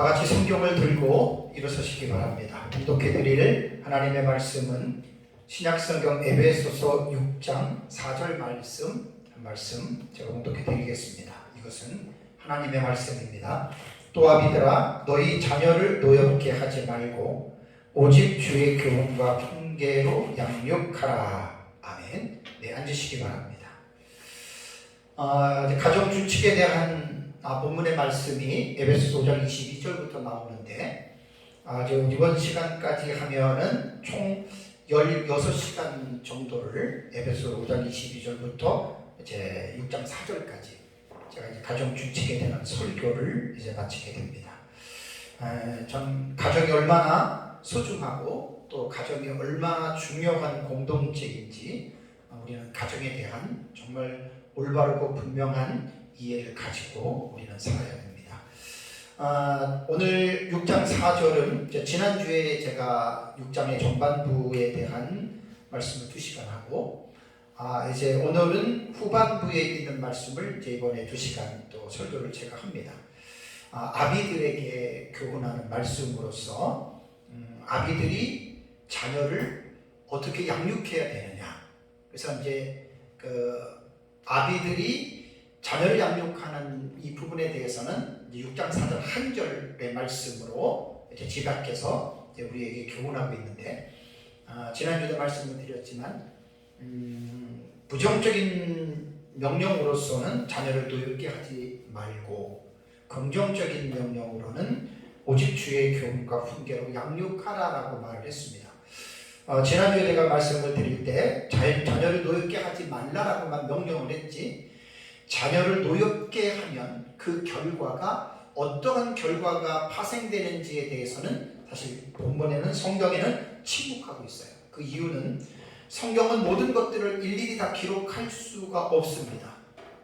다 같이 성경을 들고 일어서시기 바랍니다. 봉독해 드릴 하나님의 말씀은 신약성경 에베소서 6장 4절 말씀 제가 봉독해 드리겠습니다. 이것은 하나님의 말씀입니다. 또 아비들아 너희 자녀를 노엽게 하지 말고 오직 주의 교훈과 훈계로 양육하라. 아멘. 네, 앉으시기 바랍니다. 가정 준칙에 대한 본문의 말씀이 에베소서 5장 22절부터 나오는데 이번 시간까지 하면은 총 16시간 정도를 에베소서 5장 22절부터 이제 6장 4절까지 제가 이제 가정 준칙에 대한 설교를 이제 마치게 됩니다. 전 가정이 얼마나 소중하고 또 가정이 얼마나 중요한 공동체인지 우리는 가정에 대한 정말 올바르고 분명한 이해를 가지고 우리는 살아야 됩니다. 오늘 6장 4절은 지난주에 제가 6장의 전반부에 대한 말씀을 2시간 하고 이제 오늘은 후반부에 있는 말씀을 이제 이번에 2시간 또 설교를 제가 합니다. 아비들에게 교훈하는 말씀으로서 아비들이 자녀를 어떻게 양육해야 되느냐. 그래서 이제 아비들이 자녀를 양육하는 이 부분에 대해서는 6장 4절 한 절의 말씀으로 이제 집약해서 이제 우리에게 교훈하고 있는데 지난주에도 말씀을 드렸지만 부정적인 명령으로서는 자녀를 노엽게 하지 말고 긍정적인 명령으로는 오직 주의 교훈과 훈계로 양육하라라고 말을 했습니다. 지난주에 제가 말씀을 드릴 때 자녀를 노엽게 하지 말라라고만 명령을 했지 자녀를 노엽게 하면 그 결과가 어떠한 결과가 파생되는지에 대해서는 사실 본문에는 성경에는 침묵하고 있어요. 그 이유는 성경은 모든 것들을 일일이 다 기록할 수가 없습니다.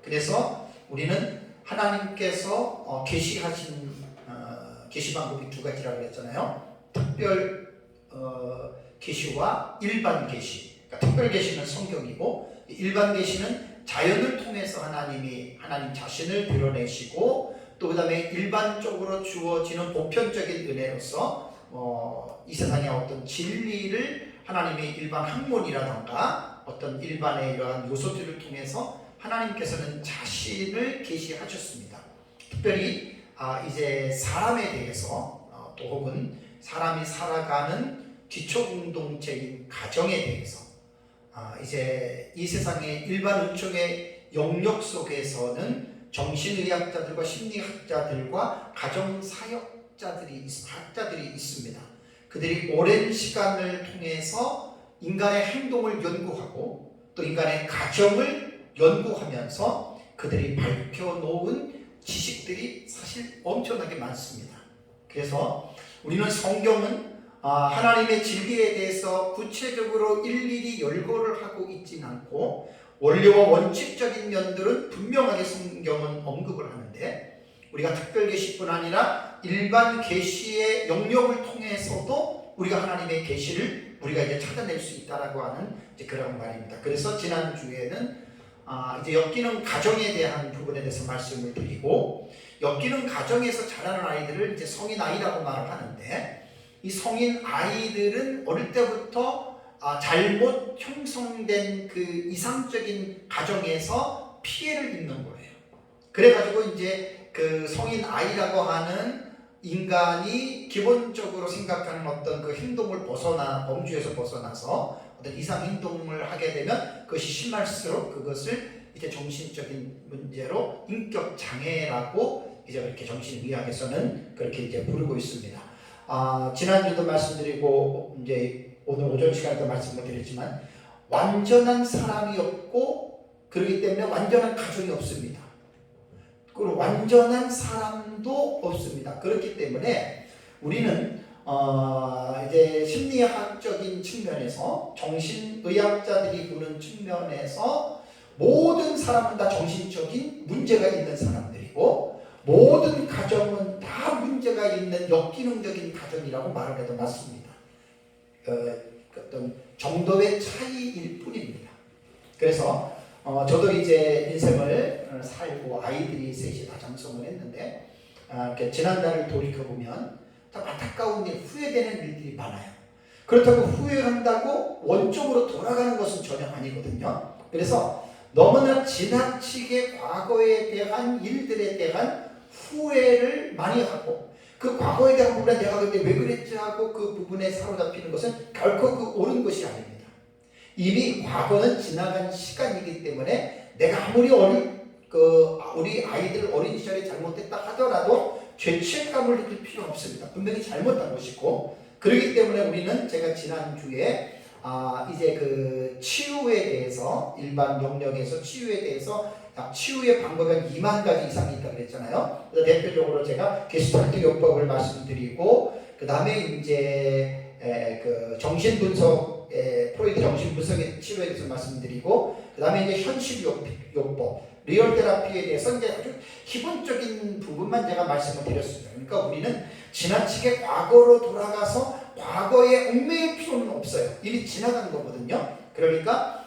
그래서 우리는 하나님께서 계시하신 계시 방법이 두 가지라고 했잖아요. 특별 계시와 일반 계시. 그러니까 특별 계시는 성경이고 일반 계시는 자연을 통해서 하나님 자신을 드러내시고 또 그 다음에 일반적으로 주어지는 보편적인 은혜로서 이 세상의 어떤 진리를 하나님의 일반 학문이라던가 어떤 일반의 이러한 요소들을 통해서 하나님께서는 자신을 계시하셨습니다. 특별히 이제 사람에 대해서 또 혹은 사람이 살아가는 기초 공동체인 가정에 대해서 이제 이 세상의 일반 은총의 영역 속에서는 정신의학자들과 심리학자들과 가정사역자들이 있습니다. 그들이 오랜 시간을 통해서 인간의 행동을 연구하고 또 인간의 가정을 연구하면서 그들이 밝혀놓은 지식들이 사실 엄청나게 많습니다. 그래서 우리는 성경은 하나님의 진리에 대해서 구체적으로 일일이 열거를 하고 있지는 않고 원리와 원칙적인 면들은 분명하게 성경은 언급을 하는데 우리가 특별 계시뿐 아니라 일반 계시의 영역을 통해서도 우리가 하나님의 계시를 우리가 이제 찾아낼 수 있다라고 하는 이제 그런 말입니다. 그래서 지난주에는 이제 엮이는 가정에 대한 부분에 대해서 말씀을 드리고 엮이는 가정에서 자라는 아이들을 이제 성인 아이라고 말을 하는데 이 성인 아이들은 어릴 때부터 잘못 형성된 그 이상적인 가정에서 피해를 입는 거예요. 그래가지고 이제 그 성인 아이라고 하는 인간이 기본적으로 생각하는 어떤 그 행동을 범주에서 벗어나서 어떤 이상 행동을 하게 되면 그것이 심할수록 그것을 이제 정신적인 문제로 인격 장애라고 이제 그렇게 정신의학에서는 그렇게 이제 부르고 있습니다. 지난주도 말씀드리고 이제 오늘 오전 시간에도 말씀을 드렸지만 완전한 사람이 없고 그렇기 때문에 완전한 가정이 없습니다. 그리고 완전한 사람도 없습니다. 그렇기 때문에 우리는 이제 심리학적인 측면에서 정신의학자들이 보는 측면에서 모든 사람은 다 정신적인 문제가 있는 사람들이고 모든 가정은 다 문제가 있는 역기능적인 가정이라고 말을 해도 맞습니다. 어떤 정도의 차이일 뿐입니다. 그래서 저도 이제 인생을 살고 아이들이 셋이 다 장성을 했는데 이렇게 지난날을 돌이켜보면 참 안타까운 일, 후회되는 일들이 많아요. 그렇다고 후회한다고 원점으로 돌아가는 것은 전혀 아니거든요. 그래서 너무나 지나치게 과거에 대한 일들에 대한 후회를 많이 하고 그 과거에 대한 부분에 내가 그때 왜 그랬지 하고 그 부분에 사로잡히는 것은 결코 그 옳은 것이 아닙니다. 이미 과거는 지나간 시간이기 때문에 내가 아무리 우리 아이들 어린 시절에 잘못했다 하더라도 죄책감을 느낄 필요 없습니다. 분명히 잘못한 것이고, 그렇기 때문에 우리는 제가 지난주에 이제 그 치유에 대해서 일반 영역에서 치유에 대해서 치유의 방법이 한 2만 가지 이상이 있다고 그랬잖아요. 그래서 대표적으로 제가 게슈탈트 요법을 말씀드리고, 그 다음에 이제 그 정신분석, 프로이드 정신분석의 치료에 대해서 말씀드리고, 그 다음에 이제 현실요법, 리얼 테라피에 대해서 이제 아주 기본적인 부분만 제가 말씀을 드렸습니다. 그러니까 우리는 지나치게 과거로 돌아가서 과거에 얽매일 필요는 없어요. 이미 지나간 거거든요. 그러니까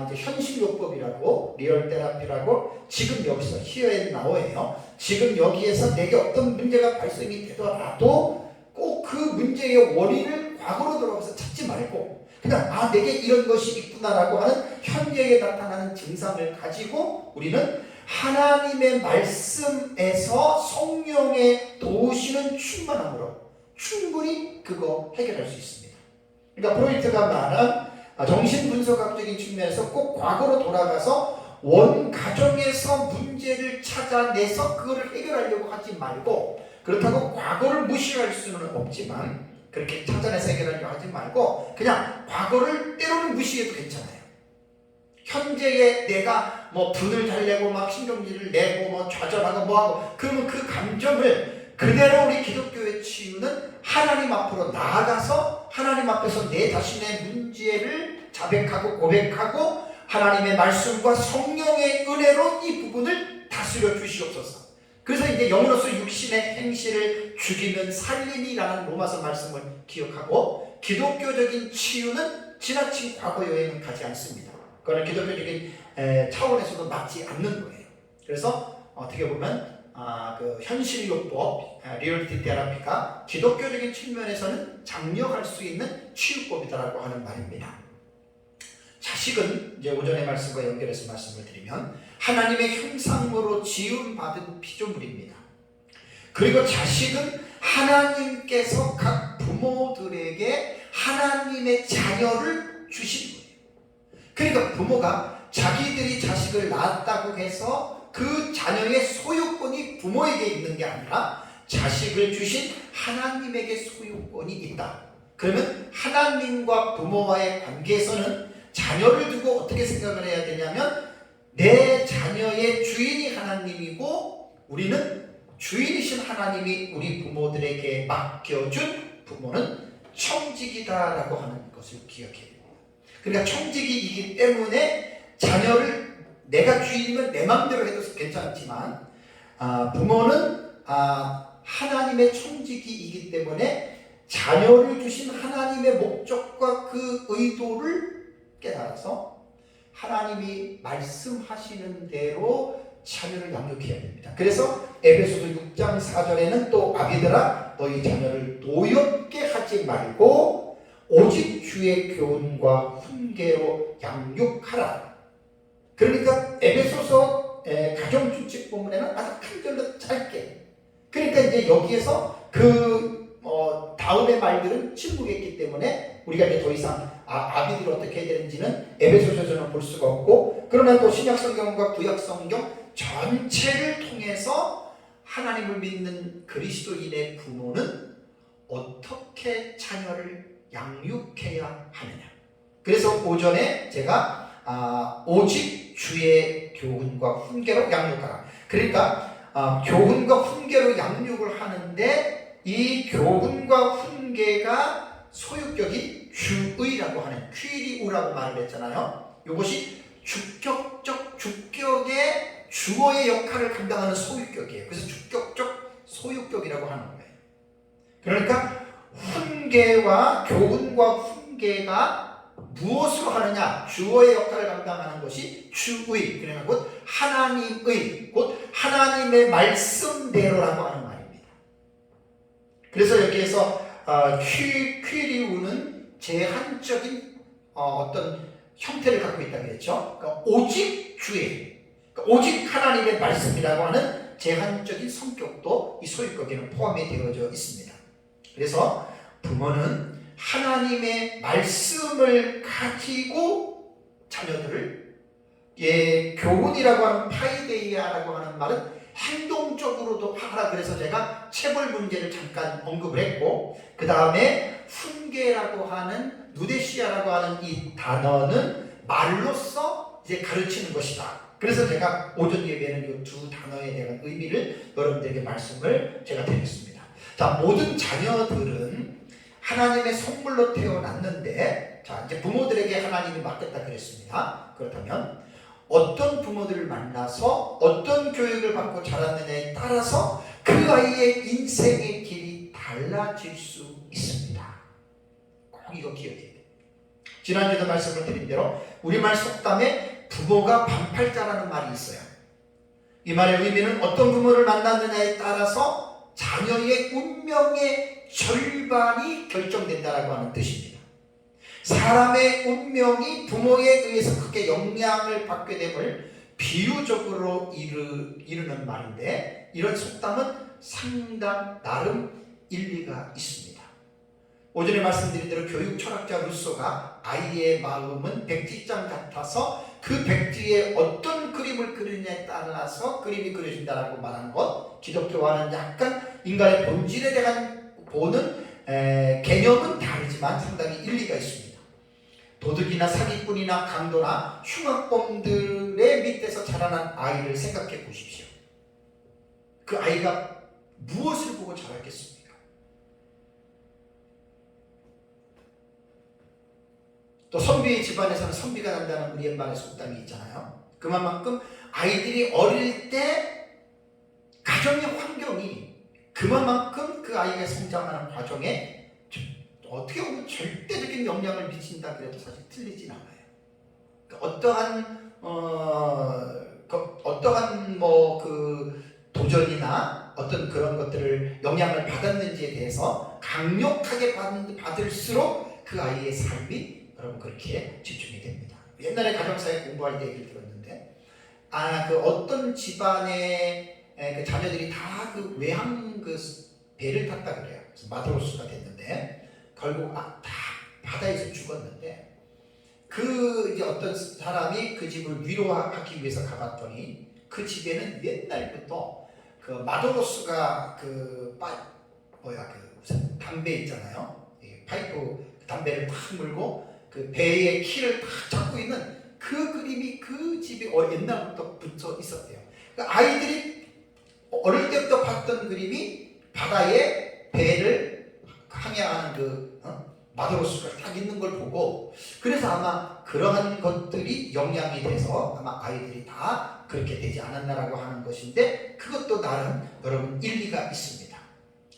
이제 현실요법이라고, 리얼 테라피라고, 지금 여기서 here and now예요. 지금 여기에서 내게 어떤 문제가 발생이 되더라도 꼭 그 문제의 원인을 과거로 돌아가서 찾지 말고 그냥 내게 이런 것이 있구나라고 하는 현재에 나타나는 증상을 가지고 우리는 하나님의 말씀에서 성령의 도우시는 충만함으로 충분히 그거 해결할 수 있습니다. 그러니까 프로이트가 말한 정신분석학적인 측면에서 꼭 과거로 돌아가서 원 가정에서 문제를 찾아내서 그거를 해결하려고 하지 말고, 그렇다고 과거를 무시할 수는 없지만 그렇게 찾아내서 해결하려고 하지 말고 그냥 과거를 때로는 무시해도 괜찮아요. 현재에 내가 뭐 분을 달래고 막 신경질을 내고 뭐 좌절하고 뭐하고 그러면 그 감정을 그대로 우리 기독교의 치유는 하나님 앞으로 나아가서 하나님 앞에서 내 자신의 문제를 자백하고 고백하고 하나님의 말씀과 성령의 은혜로 이 부분을 다스려 주시옵소서. 그래서 이제 영으로서 육신의 행실을 죽이는 살림이라는 로마서 말씀을 기억하고, 기독교적인 치유는 지나친 과거 여행은 가지 않습니다. 그거는 기독교적인 차원에서도 맞지 않는 거예요. 그래서 어떻게 보면 그 현실요법, 리얼티 테라피가 기독교적인 측면에서는 장려할 수 있는 치유법이다라고 하는 말입니다. 자식은 이제 오전의 말씀과 연결해서 말씀을 드리면 하나님의 형상으로 지음받은 피조물입니다. 그리고 자식은 하나님께서 각 부모들에게 하나님의 자녀를 주신 거예요. 그러니까 부모가 자기들이 자식을 낳았다고 해서 그 자녀의 소유권이 부모에게 있는 게 아니라 자식을 주신 하나님에게 소유권이 있다. 그러면 하나님과 부모와의 관계에서는 자녀를 두고 어떻게 생각을 해야 되냐면 내 자녀의 주인이 하나님이고 우리는 주인이신 하나님이 우리 부모들에게 맡겨준 부모는 청직이다라고 하는 것을 기억해야 됩니다. 그러니까 청직이기 때문에 자녀를 내가 주인이면 내 마음대로 해도 괜찮지만 부모는 하나님의 청직이기 때문에 자녀를 주신 하나님의 목적과 그 의도를 깨달아서 하나님이 말씀하시는 대로 자녀를 양육해야 됩니다. 그래서 에베소서 6장 4절에는 또 아비들아 너희 자녀를 노엽게 하지 말고 오직 주의 교훈과 훈계로 양육하라. 그러니까 에베소서 가정준칙 본문에는 아주 한 절로 짧게, 그러니까 이제 여기에서 다음의 말들은 침묵했기 때문에 우리가 이제 더 이상 아비들이 어떻게 해야 되는지는 에베소서에서는 볼 수가 없고, 그러나 또 신약성경과 구약성경 전체를 통해서 하나님을 믿는 그리스도인의 부모는 어떻게 자녀를 양육해야 하느냐. 그래서 오전에 제가 오직 주의 교훈과 훈계로 양육하라. 그러니까 교훈과 훈계로 양육을 하는데 이 교훈과 훈계가 소유격이 주의라고 하는 퀴리우라고 말을 했잖아요. 이것이 주격의 주어의 역할을 감당하는 소유격이에요. 그래서 주격적 소유격이라고 하는 거예요. 그러니까 훈계와 교훈과 훈계가 무엇으로 하느냐? 주어의 역할을 감당하는 것이 주의, 그러니까 곧 하나님의, 곧 하나님의 말씀대로라고 하는 말입니다. 이렇게 해서 퀴리우는 제한적인 어떤 형태를 갖고 있다고 했죠. 그러니까 오직 주의, 그러니까 오직 하나님의 말씀이라고 하는 제한적인 성격도 이 소유격에는 포함이 되어져 있습니다. 그래서 부모는 하나님의 말씀을 가지고 자녀들을 교훈이라고 하는 파이데이아라고 하는 말은 행동적으로도 하라 그래서 제가 체벌 문제를 잠깐 언급을 했고, 그 다음에 훈계라고 하는 누데시아라고 하는 이 단어는 말로써 이제 가르치는 것이다. 그래서 제가 오전 예배에는 이 두 단어에 대한 의미를 여러분들에게 말씀을 제가 드렸습니다. 자, 모든 자녀들은 하나님의 선물로 태어났는데, 자, 이제 부모들에게 하나님이 맡겼다 그랬습니다. 그렇다면 어떤 부모들을 만나서 어떤 교육을 받고 자랐느냐에 따라서 그 아이의 인생의 길이 달라질 수 있습니다. 꼭 이거 기억해야 돼요. 지난주에도 말씀을 드린 대로 우리말 속담에 부모가 반팔자라는 말이 있어요. 이 말의 의미는 어떤 부모를 만났느냐에 따라서 자녀의 운명의 절반이 결정된다라고 하는 뜻입니다. 사람의 운명이 부모에 의해서 크게 영향을 받게 됨을 비유적으로 이루는 말인데, 이런 속담은 상당 나름 일리가 있습니다. 오전에 말씀드린 대로 교육 철학자 루소가 아이의 마음은 백지장 같아서 그 백지에 어떤 그림을 그리느냐에 따라서 그림이 그려진다라고 말하는 것, 기독교와는 약간 인간의 본질에 대한 보는 개념은 다르지만 상당히 일리가 있습니다. 도둑이나 사기꾼이나 강도나 흉악범들의 밑에서 자라난 아이를 생각해 보십시오. 그 아이가 무엇을 보고 자랐겠습니까? 또 선비 집안에서는 선비가 난다는 우리 옛말의 속담이 있잖아요. 그만큼 아이들이 어릴 때 가정의 환경이 그만큼 그 아이가 성장하는 과정에 어떻게 보면 절대적인 영향을 미친다 그래도 사실 틀리진 않아요. 어떠한 그 도전이나 어떤 그런 것들을 영향을 받았는지에 대해서 강력하게 받을수록 그 아이의 삶이 여러분 그렇게 집중이 됩니다. 옛날에 가정사회 공부할 때 얘기를 들었는데, 그 어떤 집안의 그 자녀들이 다 그 외항 그 배를 탔다 그래요. 그래서 마트로스가 됐는데 결국 다 바다에서 죽었는데, 그 이제 어떤 사람이 그 집을 위로하기 위해서 가봤더니 그 집에는 옛날부터 그 마도로스가 그 담배 있잖아요. 파이프 담배를 탁 물고 그 배의 키를 탁 잡고 있는 그 그림이 그 집에 옛날부터 붙어 있었대요. 그러니까 아이들이 어릴 때부터 봤던 그림이 바다에 배를 항해하는 그 마도로스가 딱 있는 걸 보고, 그래서 아마 그러한 것들이 영향이 돼서 아마 아이들이 다 그렇게 되지 않았나라고 하는 것인데, 그것도 나름 여러분 일리가 있습니다.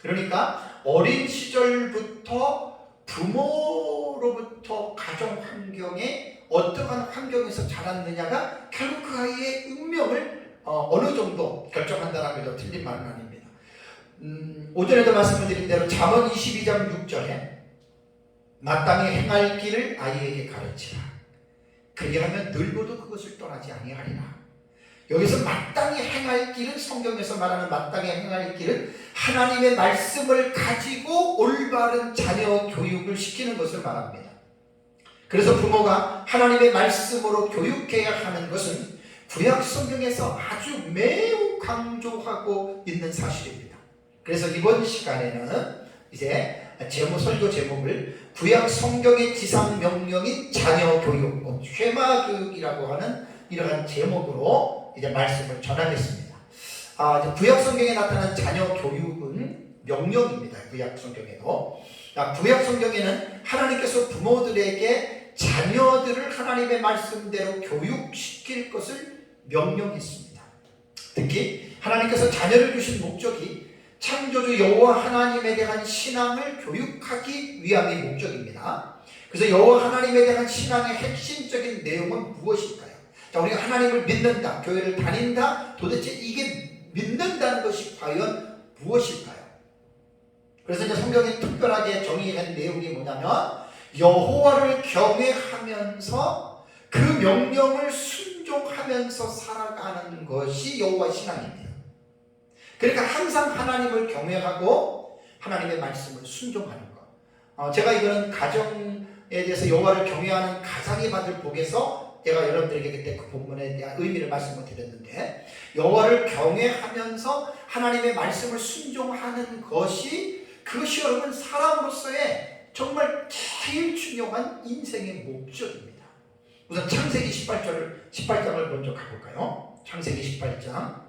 그러니까 어린 시절부터 부모로부터 가정 환경에 어떠한 환경에서 자랐느냐가 결국 그 아이의 운명을 어느 정도 결정한다라고 해도 틀린 말은 아닙니다. 오전에도 말씀드린 대로 잠언 22장 6절에 마땅히 행할 길을 아이에게 가르치라. 그리하면 늙어도 그것을 떠나지 아니하리라. 여기서 마땅히 행할 길은, 성경에서 말하는 마땅히 행할 길은 하나님의 말씀을 가지고 올바른 자녀 교육을 시키는 것을 말합니다. 그래서 부모가 하나님의 말씀으로 교육해야 하는 것은 구약 성경에서 아주 매우 강조하고 있는 사실입니다. 그래서 이번 시간에는 이제 설교 제목을 구약 성경의 지상 명령인 자녀 교육, 쉐마 교육이라고 하는 이러한 제목으로 이제 말씀을 전하겠습니다. 이제 구약 성경에 나타난 자녀 교육은 명령입니다. 구약 성경에도. 구약 성경에는 하나님께서 부모들에게 자녀들을 하나님의 말씀대로 교육시킬 것을 명령했습니다. 특히 하나님께서 자녀를 주신 목적이 창조주 여호와 하나님에 대한 신앙을 교육하기 위함이 목적입니다. 그래서 여호와 하나님에 대한 신앙의 핵심적인 내용은 무엇일까요? 자, 우리가 하나님을 믿는다, 교회를 다닌다, 도대체 이게 믿는다는 것이 과연 무엇일까요? 그래서 이제 성경이 특별하게 정의한 내용이 뭐냐면 여호와를 경외하면서 그 명령을 순종하면서 살아가는 것이 여호와의 신앙입니다. 그러니까 항상 하나님을 경외하고 하나님의 말씀을 순종하는 것. 제가 이거는 가정에 대해서 여호와를 경외하는 가장이 받을 복에서 제가 여러분들에게 그때 그 본문에 대한 의미를 말씀을 드렸는데, 여호와를 경외하면서 하나님의 말씀을 순종하는 그것이 여러분 사람으로서의 정말 제일 중요한 인생의 목적입니다. 우선 창세기 18장을 먼저 가볼까요? 창세기 18장.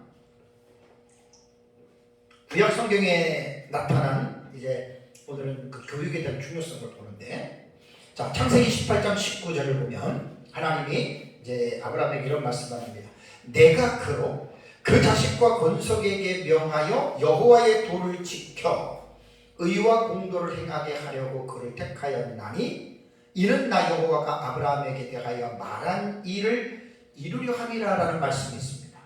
구약 성경에 나타난 이제 오늘은 그 교육에 대한 중요성을 보는데, 자, 창세기 18장 19절을 보면 하나님이 이제 아브라함에게 이런 말씀을 합니다. 내가 그로 그 자식과 권속에게 명하여 여호와의 도를 지켜 의와 공도를 행하게 하려고 그를 택하였나니 이는 나 여호와가 아브라함에게 대하여 말한 일을 이루려 함이라 라는 말씀이 있습니다.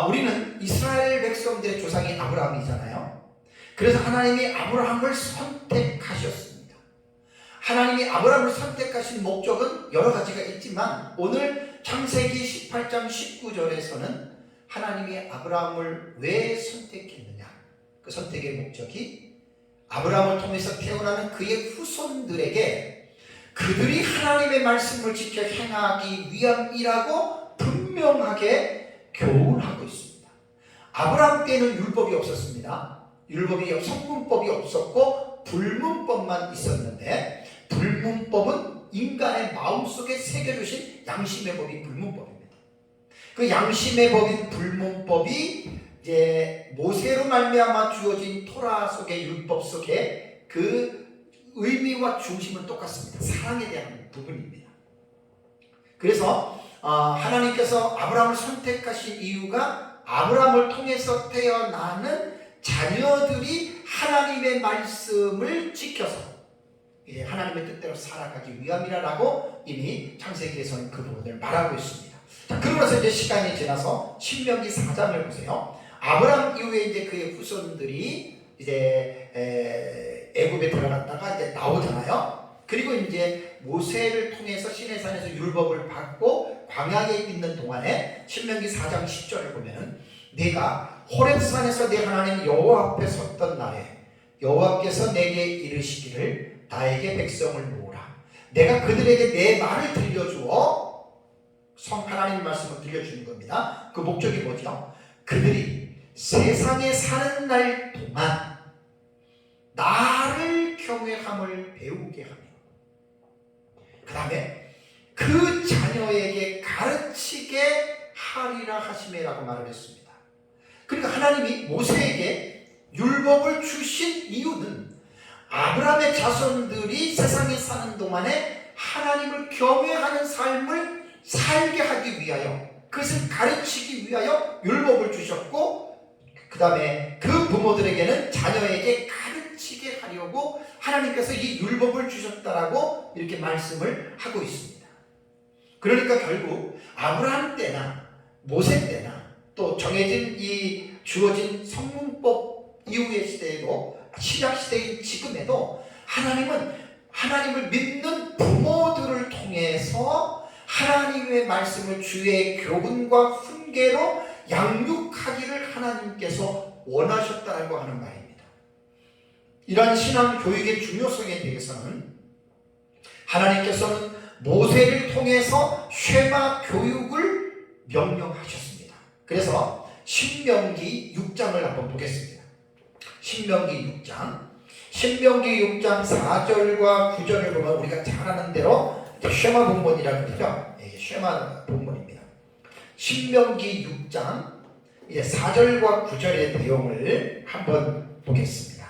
우리는 이스라엘 백성들의 조상이 아브라함이잖아요. 그래서 하나님이 아브라함을 선택하셨습니다. 하나님이 아브라함을 선택하신 목적은 여러 가지가 있지만 오늘 창세기 18장 19절에서는 하나님이 아브라함을 왜 선택했느냐, 그 선택의 목적이 아브라함을 통해서 태어나는 그의 후손들에게 그들이 하나님의 말씀을 지켜 행하기 위함이라고 분명하게 교훈하고 있습니다. 아브라함 때는 율법이 없었습니다. 성문법이 없었고 불문법만 있었는데, 불문법은 인간의 마음속에 새겨주신 양심의 법이 불문법입니다. 그 양심의 법인 불문법이 이제 모세로 말미암아 주어진 토라 속의 율법 속에 그 의미와 중심은 똑같습니다. 사랑에 대한 부분입니다. 그래서 하나님께서 아브라함을 선택하신 이유가 아브라함을 통해서 태어나는 자녀들이 하나님의 말씀을 지켜서 이제 하나님의 뜻대로 살아가기 위함이라고 이미 창세기에서는 그 부분을 말하고 있습니다. 자, 그러면서 이제 시간이 지나서 신명기 4장을 보세요. 아브라함 이후에 이제 그의 후손들이 이제 애굽에 들어갔다가 이제 나오잖아요. 그리고 이제 모세를 통해서 시내산에서 율법을 받고 광야에 있는 동안에 신명기 4장 10절을 보면은 내가 호렙산에서 내 하나님 여호와 앞에 섰던 날에 여호와께서 내게 이르시기를 나에게 백성을 모으라. 내가 그들에게 내 말을 들려주어 하나님 말씀을 들려주는 겁니다. 그 목적이 뭐죠? 그들이 세상에 사는 날 동안 나를 경외함을 배우게 하며 그 다음에 그 자녀에게 가르치게 하리라 하시매라고 말을 했습니다. 그러니까 하나님이 모세에게 율법을 주신 이유는 아브라함의 자손들이 세상에 사는 동안에 하나님을 경외하는 삶을 살게 하기 위하여, 그것을 가르치기 위하여 율법을 주셨고, 그 다음에 그 부모들에게는 자녀에게 가르치게 하려고 하나님께서 이 율법을 주셨다라고 이렇게 말씀을 하고 있습니다. 그러니까 결국 아브라함 때나 모세 때나 또 정해진 이 주어진 성문법 이후의 시대에도, 신약 시대인 지금에도 하나님은 하나님을 믿는 부모들을 통해서 하나님의 말씀을 주의 교훈과 훈계로 양육하기를 하나님께서 원하셨다고 하는 말입니다. 이러한 신앙 교육의 중요성에 대해서는 하나님께서는 모세를 통해서 쉐마 교육을 명령하셨습니다. 그래서 신명기 6장을 한번 보겠습니다. 신명기 6장 4절과 9절을 보면 우리가 잘 아는 대로 쉐마 본문이라고 그러죠. 이게 쉐마 본문입니다. 신명기 6장 4절과 9절의 내용을 한번 보겠습니다.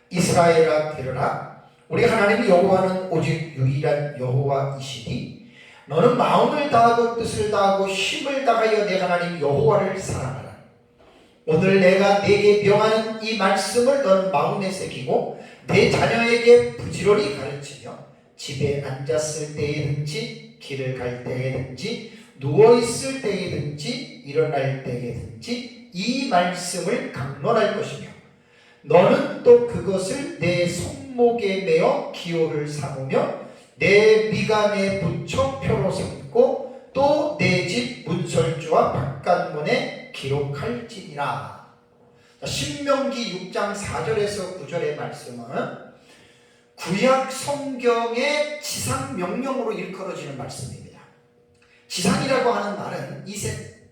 이스라엘아 들으라. 우리 하나님 여호와는 오직 유일한 여호와이시니 너는 마음을 다하고 뜻을 다하고 힘을 다하여 내 하나님 여호와를 사랑하라. 오늘 내가 네게 명하는 이 말씀을 너는 마음에 새기고 내 자녀에게 부지런히 가르치며 집에 앉았을 때에든지 길을 갈 때에든지 누워있을 때에든지 일어날 때에든지 이 말씀을 강론할 것이며 너는 또 그것을 내 손목에 매어 기호를 삼으며 내 미간에 붙여 표로 삼고 또 내 집 문설주와 바깥문에 기록할지니라. 신명기 6장 4절에서 9절의 말씀은 구약 성경의 지상 명령으로 일컬어지는 말씀입니다. 지상이라고 하는 말은 이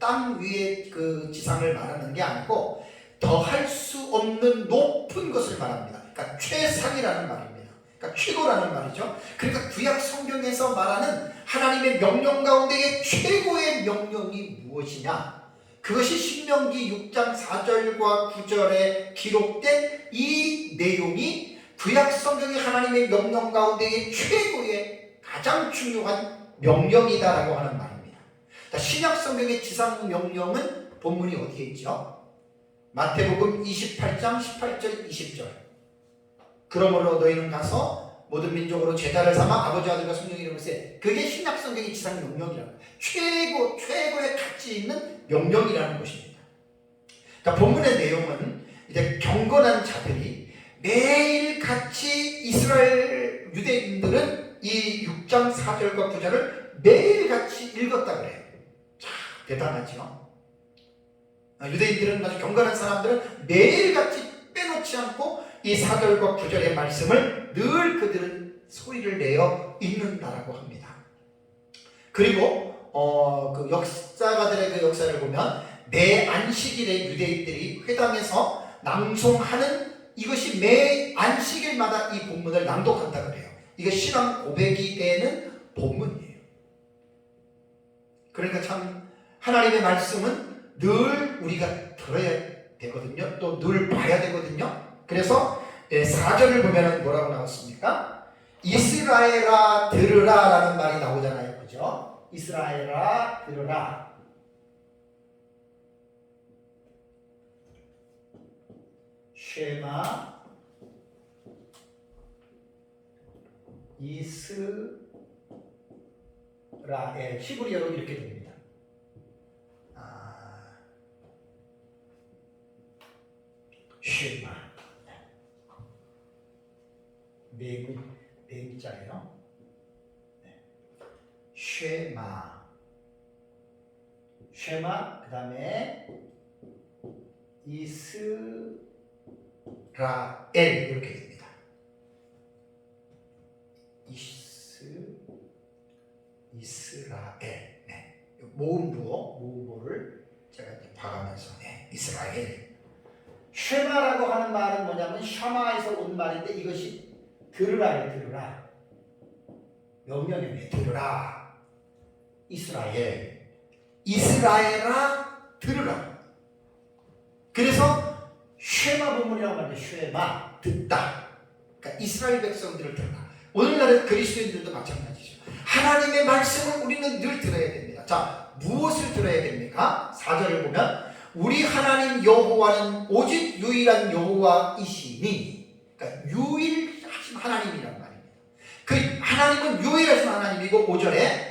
땅 위의 그 지상을 말하는 게 아니고 더할 수 없는 높은 것을 말합니다. 그러니까 최상이라는 말입니다. 그러니까 최고라는 말이죠. 그러니까 구약 성경에서 말하는 하나님의 명령 가운데의 최고의 명령이 무엇이냐? 그것이 신명기 6장 4절과 9절에 기록된 이 내용이 구약 성경의 하나님의 명령 가운데의 최고의 가장 중요한 명령이다라고 하는 말입니다. 신약 성경의 지상 명령은 본문이 어디에 있죠? 마태복음 28장 18절 20절. 그러므로 너희는 가서 모든 민족으로 제자를 삼아 아버지 아들과 성령 이름으로 세. 그게 신약 성경의 지상 명령이라는 거예요. 최고의 가치 있는 명령이라는 것입니다. 그러니까 본문의 내용은 이제 경건한 자들이 매일같이 이스라엘 유대인들은 이 6장 4절과 9절을 매일같이 읽었다 그래요. 참 대단하죠. 유대인들은 아주 경건한 사람들은 매일같이 빼놓지 않고 이 4절과 9절의 말씀을 늘 그들은 소리를 내어 읽는다라고 합니다. 그리고 그 역사가들의 그 역사를 보면 매 안식일에 유대인들이 회당에서 낭송하는 이것이 매 안식일마다 이 본문을 낭독한다 그래요. 이게 신앙 고백이 되는 본문이에요. 그러니까 참 하나님의 말씀은 늘 우리가 들어야 되거든요. 또 늘 봐야 되거든요. 그래서 4절을 보면 뭐라고 나왔습니까? 이스라엘아 들으라 라는 말이 나오잖아요. 그죠? 이스라엘아 들으라. 쉐마 이스라엘. 히브리어로 이렇게 됩니다. 쉐마. 네 글자예요. 쉐마. 쉐마. 그 다음에 이스라엘 이렇게 됩니다. 이스라엘. 네. 모음부호를 제가 이제 봐가면서 이스라엘. 쉐마라고 하는 말은 뭐냐면 샤마에서 온 말인데 이것이 들으라예요. 들으라. 명령이에요. 들으라. 이스라엘. 이스라엘아 들으라. 그래서 쉐마 본문이라고 하는데 쉐마 듣다. 그러니까 이스라엘 백성들을 들으라. 오늘날의 그리스도인들도 마찬가지죠. 하나님의 말씀을 우리는 늘 들어야 됩니다. 자, 무엇을 들어야 됩니까? 4절을 보면 우리 하나님 여호와는 오직 유일한 여호와이시니, 그러니까 유일하신 하나님이란 말입니다. 그 하나님은 유일하신 하나님이고 5절에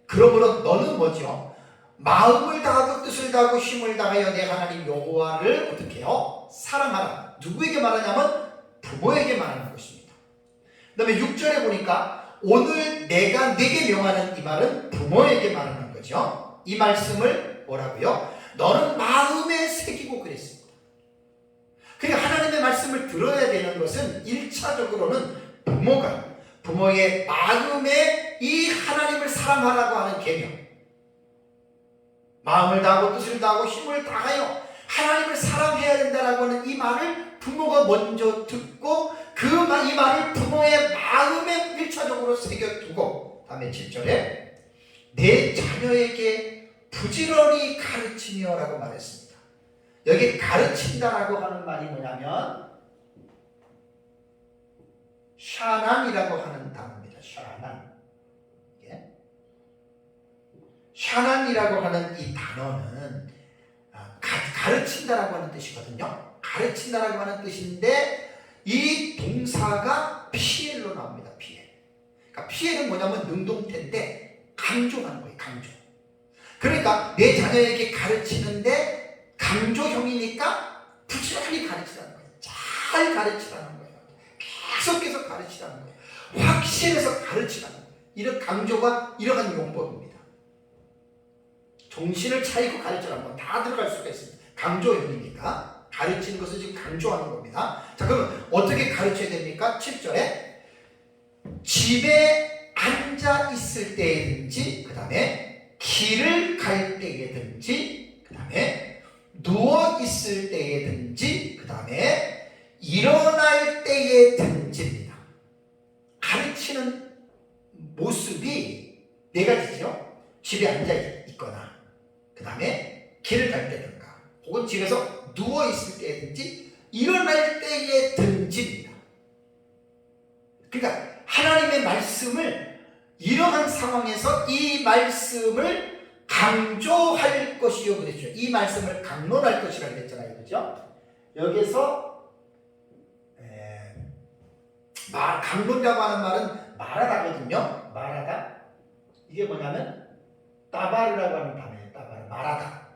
그러므로 너는 뭐죠? 마음을 다하고 뜻을 다하고 힘을 다하여 내 하나님 여호와를 어떻게 해요? 사랑하라. 누구에게 말하냐면 부모에게 말하는 것입니다. 그 다음에 6절에 보니까 오늘 내가 네게 명하는 이 말은 부모에게 말하는 거죠. 이 말씀을 뭐라고요? 너는 마음에 새기고 그랬습니다. 그러니까 하나님의 말씀을 들어야 되는 것은 1차적으로는 부모의 마음에 이 하나님을 사랑하라고 하는 개념, 마음을 다하고 뜻을 다하고 힘을 다하여 하나님을 사랑해야 된다라고 하는 이 말을 부모가 먼저 듣고 이 말을 부모의 마음에 1차적으로 새겨두고 다음에 7절에 내 자녀에게 부지런히 가르치며 라고 말했습니다. 여기 가르친다라고 하는 말이 뭐냐면 샤난이라고 하는 단어입니다. 샤난이라고 하는 이 단어는 가르친다라고 하는 뜻이거든요. 가르친다라고 하는 뜻인데 이 동사가 피엘로 나옵니다. 피엘. 그러니까 피엘은 뭐냐면 능동태인데 강조하는 거예요. 강조. 그러니까 내 자녀에게 가르치는데 강조형이니까 부지런히 가르치라는 거예요. 잘 가르치라는 거예요. 계속해서 가르치라는 거예요. 확신해서 가르치라는 거예요. 이런 강조가 이러한 용법입니다. 정신을 차리고 가르치라는 건 다 들어갈 수가 있습니다. 강조형이니까 가르치는 것을 지금 강조하는 겁니다. 자, 그럼 어떻게 가르쳐야 됩니까? 7절에 집에 앉아 있을 때든지, 그 다음에 길을 갈 때든지, 그 다음에 누워 있을 때든지, 그 다음에 일어날 때든지입니다. 가르치는 모습이 네 가지죠. 집에 앉아 있거나, 그 다음에 길을 갈 때든가, 혹은 집에서 누워 있을 때든지, 일어날 때든지입니다. 그러니까 하나님의 말씀을 이러한 상황에서 이 말씀을 강조할 것이요 그랬죠. 이 말씀을 강론할 것이라고 그랬잖아요. 그렇죠? 여기서 강론이라고 하는 말은 말하다거든요. 말하다. 이게 뭐냐면 따바르라고 하는 단어예요. 따바르. 말하다.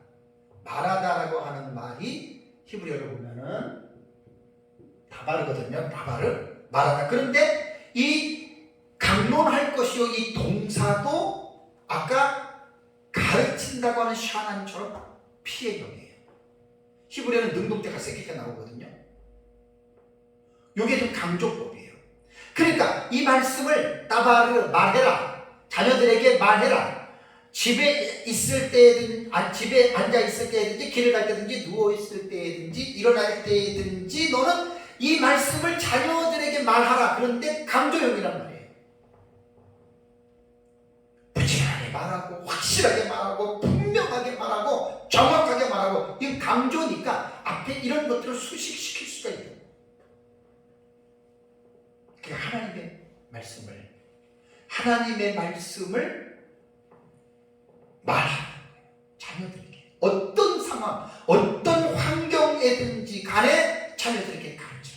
말하다라고 하는 말이 히브리어로 보면은 다바르거든요. 다바르. 말하다. 그런데 이 강론할 것이요 이 동사도 아까 가르친다고 하는 샤난처럼 피해경이에요. 히브리어는 능동태가 3개가 나오거든요. 이게 좀 강조법이에요. 그러니까 이 말씀을 따바르 말해라. 자녀들에게 말해라. 집에 있을 때든 집에 앉아 있을 때든지 길을 갈 때든지 누워 있을 때든지 일어날 때든지 너는 이 말씀을 자녀들에게 말하라. 그런데 강조형이란 말이에요. 부지런하게 말하고 확실하게 말하고 분명하게 말하고 정확하게 말하고 이건 강조니까 앞에 이런 것들을 수식시킬 수가 있어요. 하나님의 말씀을 말하는 자녀들에게 어떤 상황, 어떤 환경에든지 간에 자녀들에게 가르쳐.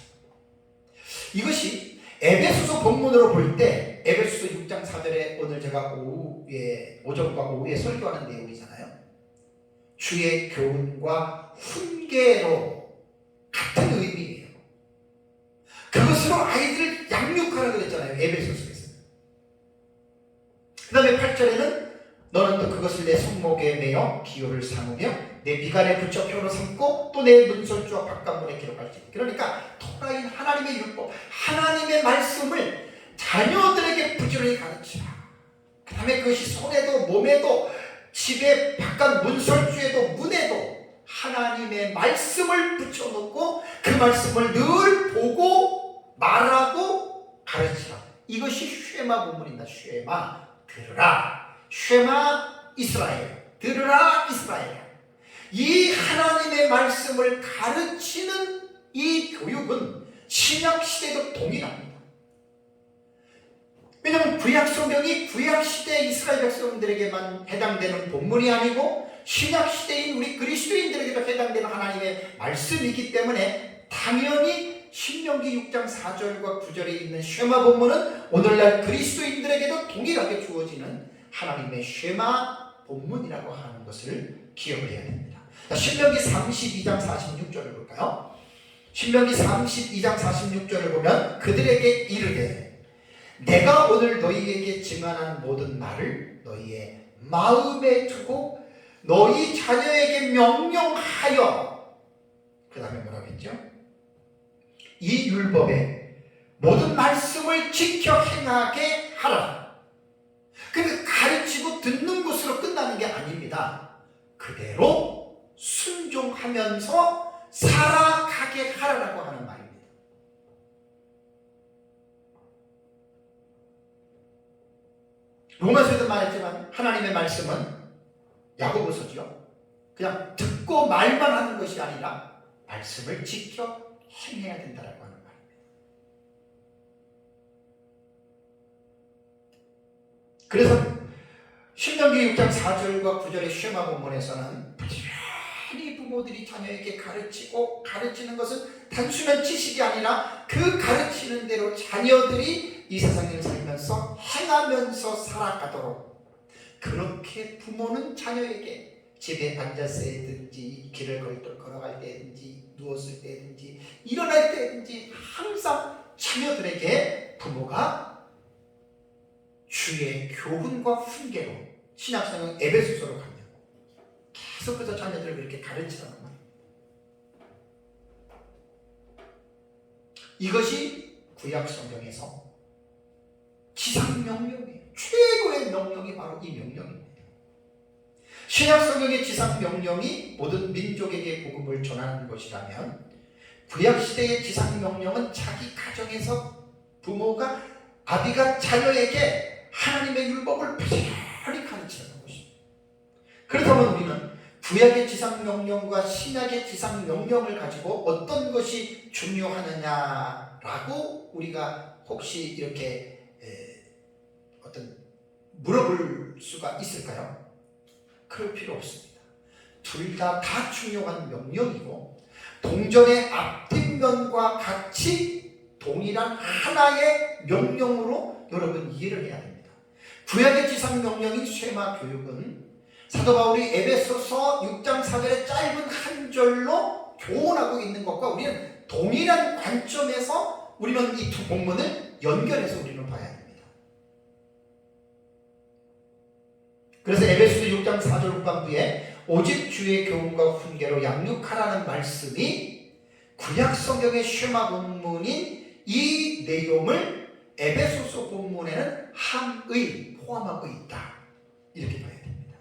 이것이 에베소서 본문으로 볼 때 에베소서 6장 4절에 오늘 제가 오전과 오후에 설교하는 내용이잖아요. 주의 교훈과 훈계로 같은 의미예요. 그것으로 아이들을 양육하라 그랬잖아요. 에베소서에서. 그 다음에 8절에는 너는 또 그것을 내 손목에 매어 기호를 삼으며 내 비간에 붙여 표로 삼고 또 내 문설주와 바깥문에 기록할지. 그러니까 토라인 하나님의 율법, 하나님의 말씀을 자녀들에게 부지런히 가르치라. 그 다음에 그것이 손에도 몸에도 집에 바깥 문설주에도 문에도 하나님의 말씀을 붙여놓고 그 말씀을 늘 보고 말하고 가르치라. 이것이 쉐마 본문입니다. 쉐마 들으라. 쉐마 이스라엘 들으라 이스라엘. 이 하나님의 말씀을 가르치는 이 교육은 신약시대도 동일합니다. 왜냐하면 구약성경이 구약시대 이스라엘 백성들에게만 해당되는 본문이 아니고 신약시대인 우리 그리스도인들에게도 해당되는 하나님의 말씀이기 때문에 당연히 신명기 6장 4절과 9절에 있는 쉐마 본문은 오늘날 그리스도인들에게도 동일하게 주어지는 하나님의 쉐마 본문이라고 하는 것을 기억을 해야 됩니다. 자, 신명기 32장 46절을 볼까요? 신명기 32장 46절을 보면 그들에게 이르되 내가 오늘 너희에게 증언한 모든 말을 너희의 마음에 두고 너희 자녀에게 명령하여, 그 다음에 뭐라고 했죠? 이 율법의 모든 말씀을 지켜 행하게 하라. 그러니까 가르치고 듣는 것으로 끝나는 게 아닙니다. 그대로 순종하면서 살아가게 하라라고 하는 말입니다. 로마서에도 말했지만 하나님의 말씀은 야고보서죠. 그냥 듣고 말만 하는 것이 아니라 말씀을 지켜 행해야 된다라고 하는 말입니다. 그래서 신명기 6장 4절과 9절의 쉐마 본문에서는 부지런히 부모들이 자녀에게 가르치고 가르치는 것은 단순한 지식이 아니라 그 가르치는 대로 자녀들이 이 세상을 살면서 행하면서 살아가도록 그렇게 부모는 자녀에게 집에 앉았을든지 길을 걸어갈 때든지 누웠을 때든지 일어날 때든지 항상 자녀들에게 부모가 주의 교훈과 훈계로 신약성경 에베소서로 가면 계속해서 자녀들을 그렇게 가르치라는 거예요. 이것이 구약 성경에서 지상명령이에요. 최고의 명령이 바로 이 명령입니다. 신약 성경의 지상명령이 모든 민족에게 복음을 전하는 것이라면 구약 시대의 지상명령은 자기 가정에서 부모가 아비가 자녀에게 하나님의 율법을 부지런히 가르치는 것입니다. 그렇다면 우리는 구약의 지상명령과 신약의 지상명령을 가지고 어떤 것이 중요하느냐라고 우리가 혹시 이렇게 어떤 물어볼 수가 있을까요? 그럴 필요 없습니다. 둘 다 중요한 명령이고 동전의 앞뒷면과 같이 동일한 하나의 명령으로 여러분 이해를 해야 됩니다. 구약의 지상명령인 쉐마 교육은 사도 바울이 에베소서 6장 4절의 짧은 한 절로 교훈하고 있는 것과 우리는 동일한 관점에서 우리는 이 두 본문을 연결해서 우리는 봐야 합니다. 그래서 에베소서 6장 4절 후반부에 오직 주의 교훈과 훈계로 양육하라는 말씀이 구약 성경의 쉐마 본문인 이 내용을 에베소서 본문에는 함의 포함하고 있다. 이렇게 봐야 됩니다.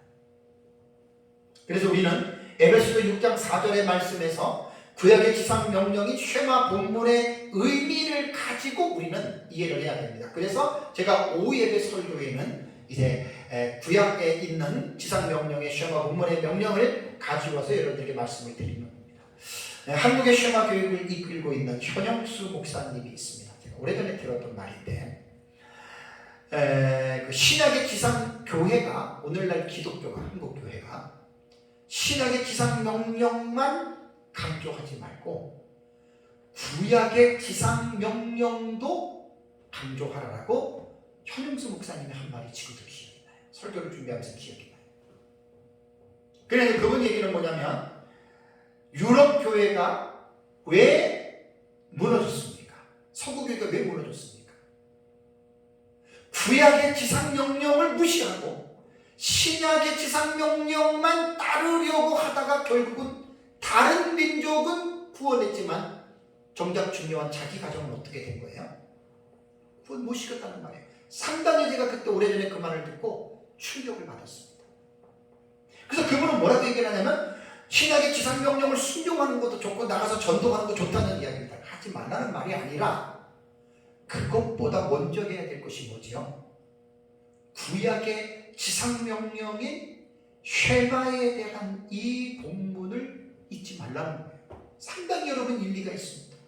그래서 우리는 에베소서 6장 4절의 말씀에서 구약의 지상명령인 쉐마 본문의 의미를 가지고 우리는 이해를 해야 됩니다. 그래서 제가 5예배 설교에는 이제 구약에 있는 지상명령의 쉐마 본문의 명령을 가지고서 여러분들에게 말씀을 드리는 겁니다. 한국의 쉐마 교육을 이끌고 있는 현영수 목사님이 있습니다. 제가 오래전에 들었던 말인데 그 신약의 지상교회가 오늘날 기독교가 한국교회가 신약의 지상명령만 강조하지 말고 구약의 지상명령도 강조하라라고 현영수 목사님이 한 말이 지금도 기억이 나요. 설교를 준비하면서 기억이 나요. 그래서 그분 얘기는 뭐냐면 유럽 교회가 왜 무너졌습니까? 서구 교회가 왜 무너졌습니까? 구약의 지상명령을 무시하고 신약의 지상명령만 따르려고 하다가 결국은 다른 민족은 구원했지만 정작 중요한 자기 가정은 어떻게 된 거예요? 구원 못 시켰다는 말이에요. 상당히 제가 그때 오래전에 그 말을 듣고 충격을 받았습니다. 그래서 그분은 뭐라고 얘기를 하냐면 신약의 지상명령을 순종하는 것도 좋고 나가서 전도하는 것도 좋다는 이야기입니다. 하지 말라는 말이 아니라 그것보다 먼저 해야 될 것이 뭐지요? 구약의 지상명령인 쉐마에 대한 이 본문을 잊지 말라는 거예요. 상당히 여러분 일리가 있습니다.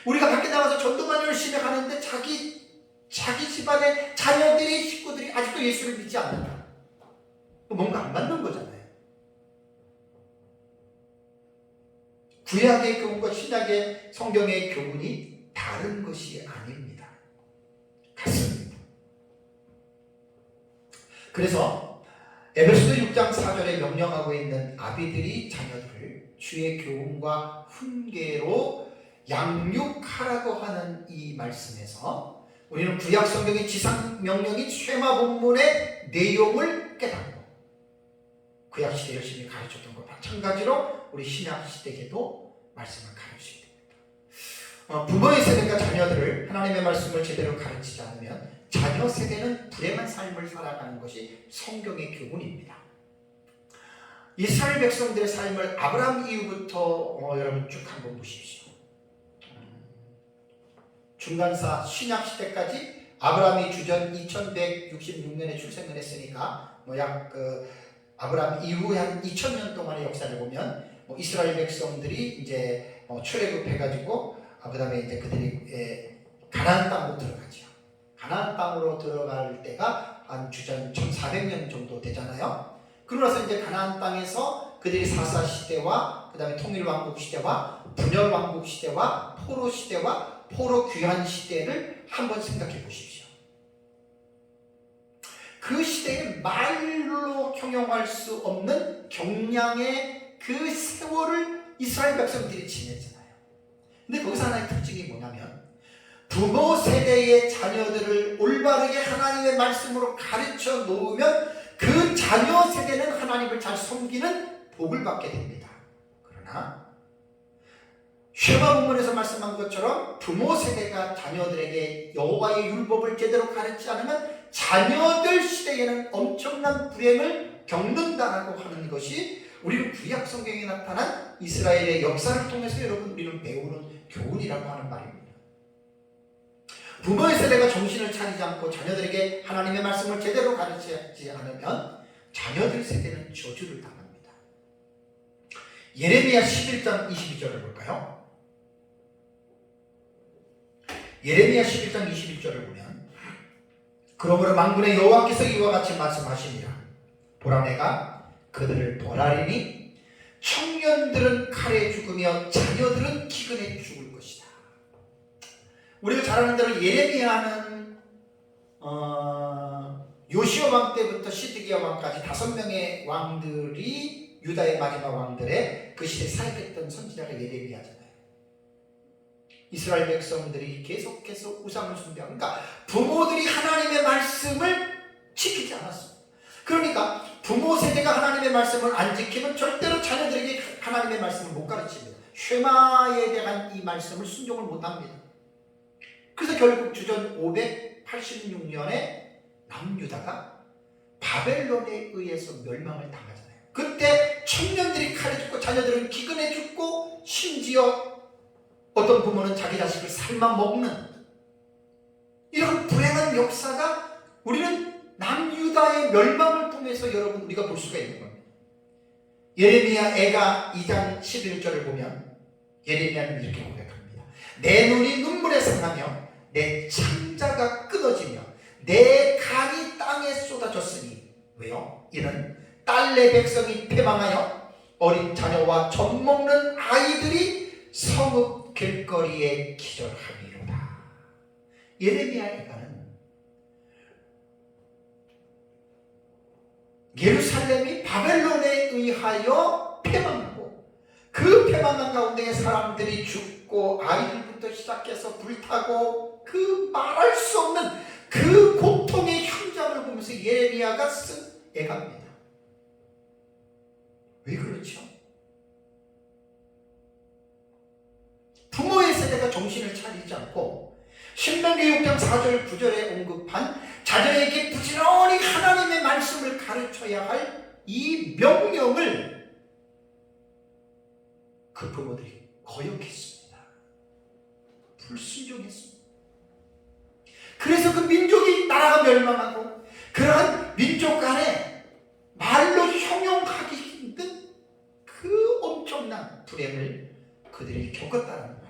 우리가 밖에 나가서 전도만 열심히 하는데 자기 집안의 자녀들이 식구들이 아직도 예수를 믿지 않는다. 뭔가 안 맞는 거잖아요. 구약의 교훈과 신약의 성경의 교훈이 다른 것이 아닙니다. 같습니다. 그래서 에베소서 6장 4절에 명령하고 있는 아비들이 자녀들을 주의 교훈과 훈계로 양육하라고 하는 이 말씀에서 우리는 구약 성경의 지상 명령인 쉐마 본문의 내용을 깨닫고 구약 시대 열심히 가르쳤던 것 마찬가지로 우리 신약 시대에도 말씀을 가르치게 됩니다. 부모의 세대가 자녀들을 하나님의 말씀을 제대로 가르치지 않으면 자녀 세대는 불행한 삶을 살아가는 것이 성경의 교훈입니다. 이스라엘 백성들의 삶을 아브라함 이후부터 여러분 쭉 한번 보십시오. 중간사 신약 시대까지 아브라함이 주전 2166년에 출생을 했으니까 약 아브라함 이후에 한 2000년 동안의 역사를 보면 이스라엘 백성들이 이제 출애굽해가지고 그다음에 이제 그들이 가나안 땅으로 들어가죠. 가나안 땅으로 들어갈 때가 한 주전 1400년 정도 되잖아요. 그러나서 이제 가나안 땅에서 그들이 사사 시대와 그다음에 통일 왕국 시대와 분열 왕국 시대와 포로 시대와 포로 귀환 시대를 한번 생각해 보십시오. 그 시대에 말로 형용할 수 없는 경량의 그 세월을 이스라엘 백성들이 지냈잖아요. 근데 거기서 하나의 특징이 뭐냐면 부모 세대의 자녀들을 올바르게 하나님의 말씀으로 가르쳐 놓으면 그 자녀 세대는 하나님을 잘 섬기는 복을 받게 됩니다. 그러나 쉐마 본문에서 말씀한 것처럼 부모 세대가 자녀들에게 여호와의 율법을 제대로 가르치지 않으면 자녀들 시대에는 엄청난 불행을 겪는다라고 하는 것이 우리는 구약 성경에 나타난 이스라엘의 역사를 통해서 여러분 우리는 배우는 교훈이라고 하는 말입니다. 부모의 세대가 정신을 차리지 않고 자녀들에게 하나님의 말씀을 제대로 가르치지 않으면 자녀들 세대는 저주를 당합니다. 예레미야 11장 22절을 볼까요? 예레미야 11장 21절을 보면 그러므로 만군의 여호와께서 이와 같이 말씀하시니라. 보라 내가 그들을 벌하리니 청년들은 칼에 죽으며 자녀들은 기근에 죽을 것이다. 우리가 잘 아는 대로 예레미야는 요시야 왕 때부터 시드기야 왕까지 5명의 왕들이 유다의 마지막 왕들의 그 시대에 사역했던 선지자가 예레미야잖아요. 이스라엘 백성들이 계속해서 우상을 숭배하고, 그러니까 부모들이 하나님의 말씀을 지키지 않았습니다. 그러니까 부모 세대가 하나님의 말씀을 안 지키면 절대로 자녀들에게 하나님의 말씀을 못 가르칩니다. 쉐마에 대한 이 말씀을 순종을 못합니다. 그래서 결국 주전 586년에 남유다가 바벨론에 의해서 멸망을 당하잖아요. 그때 청년들이 칼에 죽고 자녀들은 기근에 죽고 심지어 어떤 부모는 자기 자식을 삶아 먹는 이런 불행한 역사가 우리는 남유다의 멸망을 통해서 여러분 우리가 볼 수가 있는 겁니다. 예레미야 애가 2장 11절을 보면 예레미야는 이렇게 고백합니다. 내 눈이 눈물에 상하며 내 창자가 끊어지며 내 간이 땅에 쏟아졌으니 왜요? 이는 딸내 백성이 패망하여 어린 자녀와 젖먹는 아이들이 성읍 길거리에 기절하리로다. 예레미야 애가는 예루살렘이 바벨론에 의하여 패망하고 그 패망한 가운데 사람들이 죽고 아이들부터 시작해서 불타고 그 말할 수 없는 그 고통의 현장을 보면서 예레미야가 쓴 애가입니다. 왜 그렇죠? 부모의 세대가 정신을 차리지 않고 신명기 6장 4절 9절에 언급한 자녀에게 부지런히 하나님의 말씀을 가르쳐야 할 이 명령을 그 부모들이 거역했습니다. 불순종했습니다. 그래서 그 민족이 나라가 멸망하고 그러한 민족 간에 말로 형용하기 힘든 그 엄청난 불행을 그들이 겪었다는 말입니다.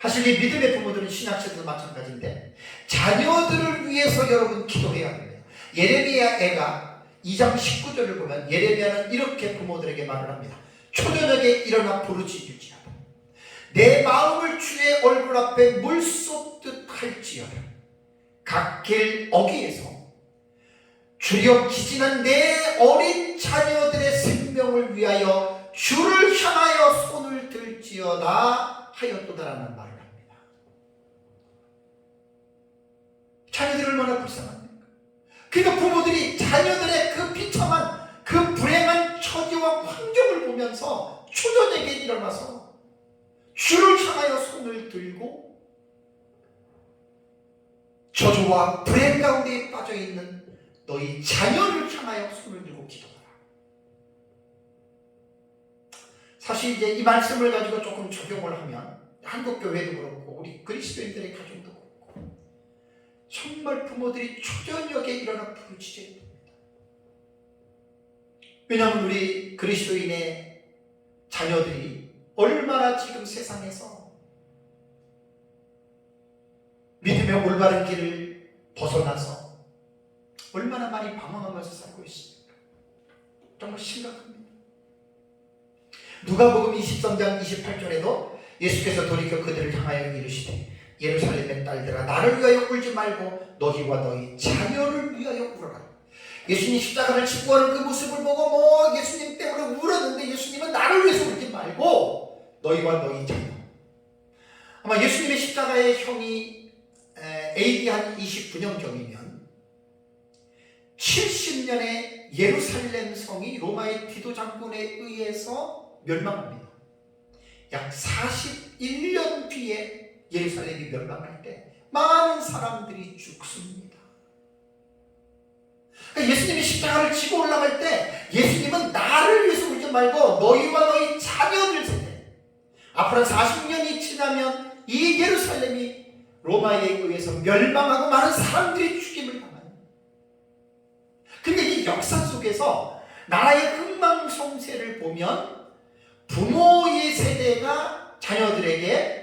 사실 이 믿음의 부모들은 신약시대도 마찬가지인데 자녀들을 위해서 여러분 기도해야 합니다. 예레미야 애가 2장 19절을 보면 예레미야는 이렇게 부모들에게 말을 합니다. 초저녁에 일어나 부르짖을지어다. 내 마음을 주의 얼굴 앞에 물 쏟듯 할지어다. 갓길 어귀에서 주려 기진한 내 어린 자녀들의 생명을 위하여 주를 향하여 손을 들지어다 하였도다라는 말을 합니다. 자녀들이 얼마나 불쌍합니까? 그러니까 부모들이 자녀들의 그 비참한 그 불행한 처지와 환경을 보면서 초저녁에 일어나서 주를 향하여 손을 들고 저주와 불행 가운데 빠져있는 너희 자녀를 향하여 손을 들고 기도하라. 사실 이제 이 말씀을 가지고 조금 적용을 하면 한국교회도 그렇고 우리 그리스도인들의 가정도 그렇고 정말 부모들이 초저녁에 일어나 부르짖어야 됩니다. 왜냐하면 우리 그리스도인의 자녀들이 얼마나 지금 세상에서 믿음의 올바른 길을 벗어나서 얼마나 많이 방황하면서 살고 있습니까? 정말 심각합니다. 누가복음 23장 28절에도 예수께서 돌이켜 그들을 향하여 이르시되 예루살렘의 딸들아 나를 위하여 울지 말고 너희와 너희 자녀를 위하여 울어라. 예수님 십자가를 지고 하는 그 모습을 보고 예수님 때문에 울었는데 예수님은 나를 위해서 울지 말고 너희와 너희 자녀. 아마 예수님의 십자가의 형이 AD 한 29년경이면 70년에 예루살렘 성이 로마의 디도 장군에 의해서 멸망합니다. 약 41년 뒤에 예루살렘이 멸망할 때 많은 사람들이 죽습니다. 그러니까 예수님이 십자가를 지고 올라갈 때 예수님은 나를 위해서 울지 말고 너희와 너희 자녀들 세대, 앞으로 40년이 지나면 이 예루살렘이 로마에 의해서 멸망하고 많은 사람들이 죽임을 당하는. 근데 이 역사 속에서 나라의 흥망성쇠를 보면 부모의 세대가 자녀들에게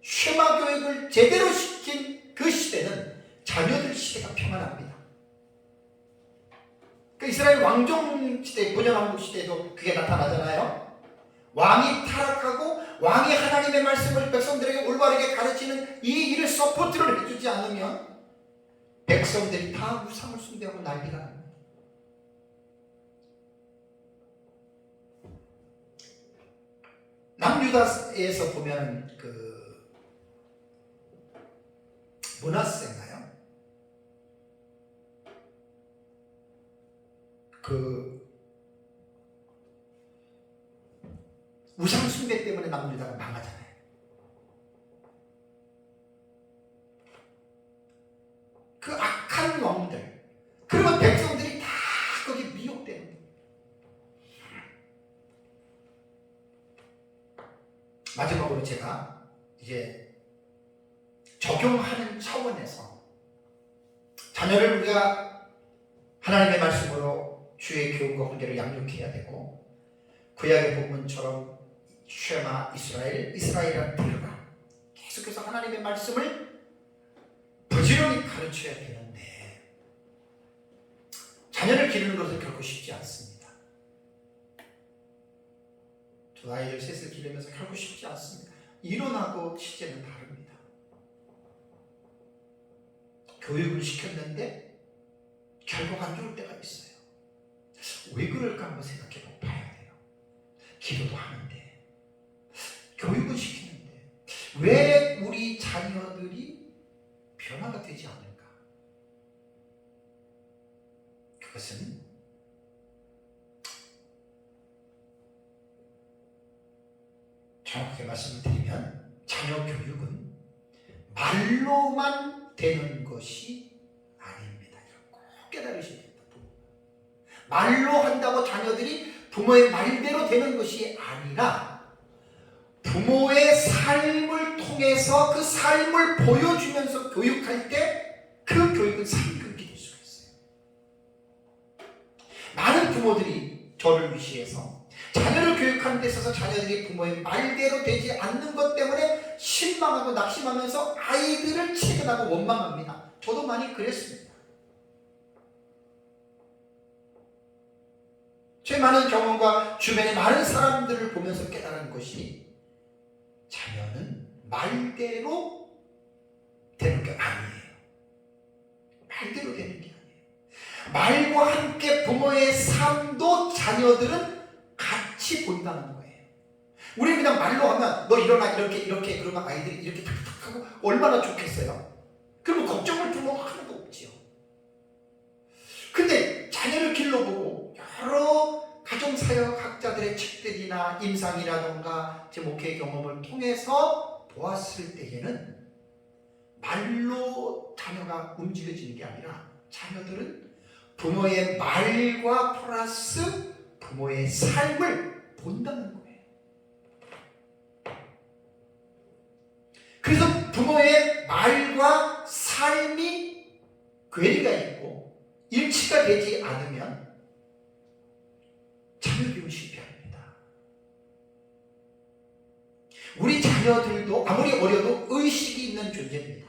쉐마 교육을 제대로 시킨 그 시대는 자녀들 시대가 평안합니다. 그 이스라엘 왕정 시대, 분열왕국 시대에도 그게 나타나잖아요. 왕이 타락하고 왕이 하나님의 말씀을 백성들에게 올바르게 가르치는 이 일을 서포트를 해주지 않으면 백성들이 다 우상을 숭배하고 난리가 납니다. 남유다에서 보면 그 므낫세인가요? 그 우상 숭배 때문에 남유다가 망하잖아요. 그 악한 왕들, 그러면 백성들이 다 거기 미혹되는 거예요. 마지막으로 제가 이제 적용하는 차원에서 자녀를 우리가 하나님의 말씀으로 주의 교훈과 훈계를 양육해야 되고, 구약의 본문처럼 쉐마 이스라엘아 들으라, 계속해서 하나님의 말씀을 부지런히 가르쳐야 되는데 자녀를 기르는 것은 결코 쉽지 않습니다. 두 아이를 셋을 기르면서 결코 쉽지 않습니다. 이론하고 실제는 다릅니다. 교육을 시켰는데 결국 안 좋을 때가 있어요. 왜 그럴까 한번 생각해 봐야 돼요. 기도도 하는데 교육은 시키는데 왜 우리 자녀들이 변화가 되지 않을까? 그것은 정확하게 말씀을 드리면 자녀 교육은 말로만 되는 것이 아닙니다. 꼭 깨달으셔야 됩니다. 말로 한다고 자녀들이 부모의 말대로 되는 것이 아니라 부모의 삶을 통해서 그 삶을 보여주면서 교육할 때 그 교육은 상급이 될 수가 있어요. 많은 부모들이 저를 위시해서 자녀를 교육하는 데 있어서 자녀들이 부모의 말대로 되지 않는 것 때문에 실망하고 낙심하면서 아이들을 체근하고 원망합니다. 저도 많이 그랬습니다. 제 많은 경험과 주변의 많은 사람들을 보면서 깨달은 것이 자녀는 말대로 되는 게 아니에요. 말대로 되는 게 아니에요. 말과 함께 부모의 삶도 자녀들은 같이 본다는 거예요. 우리는 그냥 말로 하면 너 일어나 이렇게 그러면 아이들이 이렇게 탁탁 하고 얼마나 좋겠어요. 그러면 걱정을 부모가 하나도 없지요. 근데 자녀를 길러보고 여러 가정사역학자들의 책들이나 임상이라던가 제 목회의 경험을 통해서 보았을 때에는 말로 자녀가 움직여지는 게 아니라 자녀들은 부모의 말과 플러스 부모의 삶을 본다는 거예요. 그래서 부모의 말과 삶이 괴리가 있고 일치가 되지 않으면 자녀 교육은 실패합니다. 우리 자녀들도 아무리 어려도 의식이 있는 존재입니다.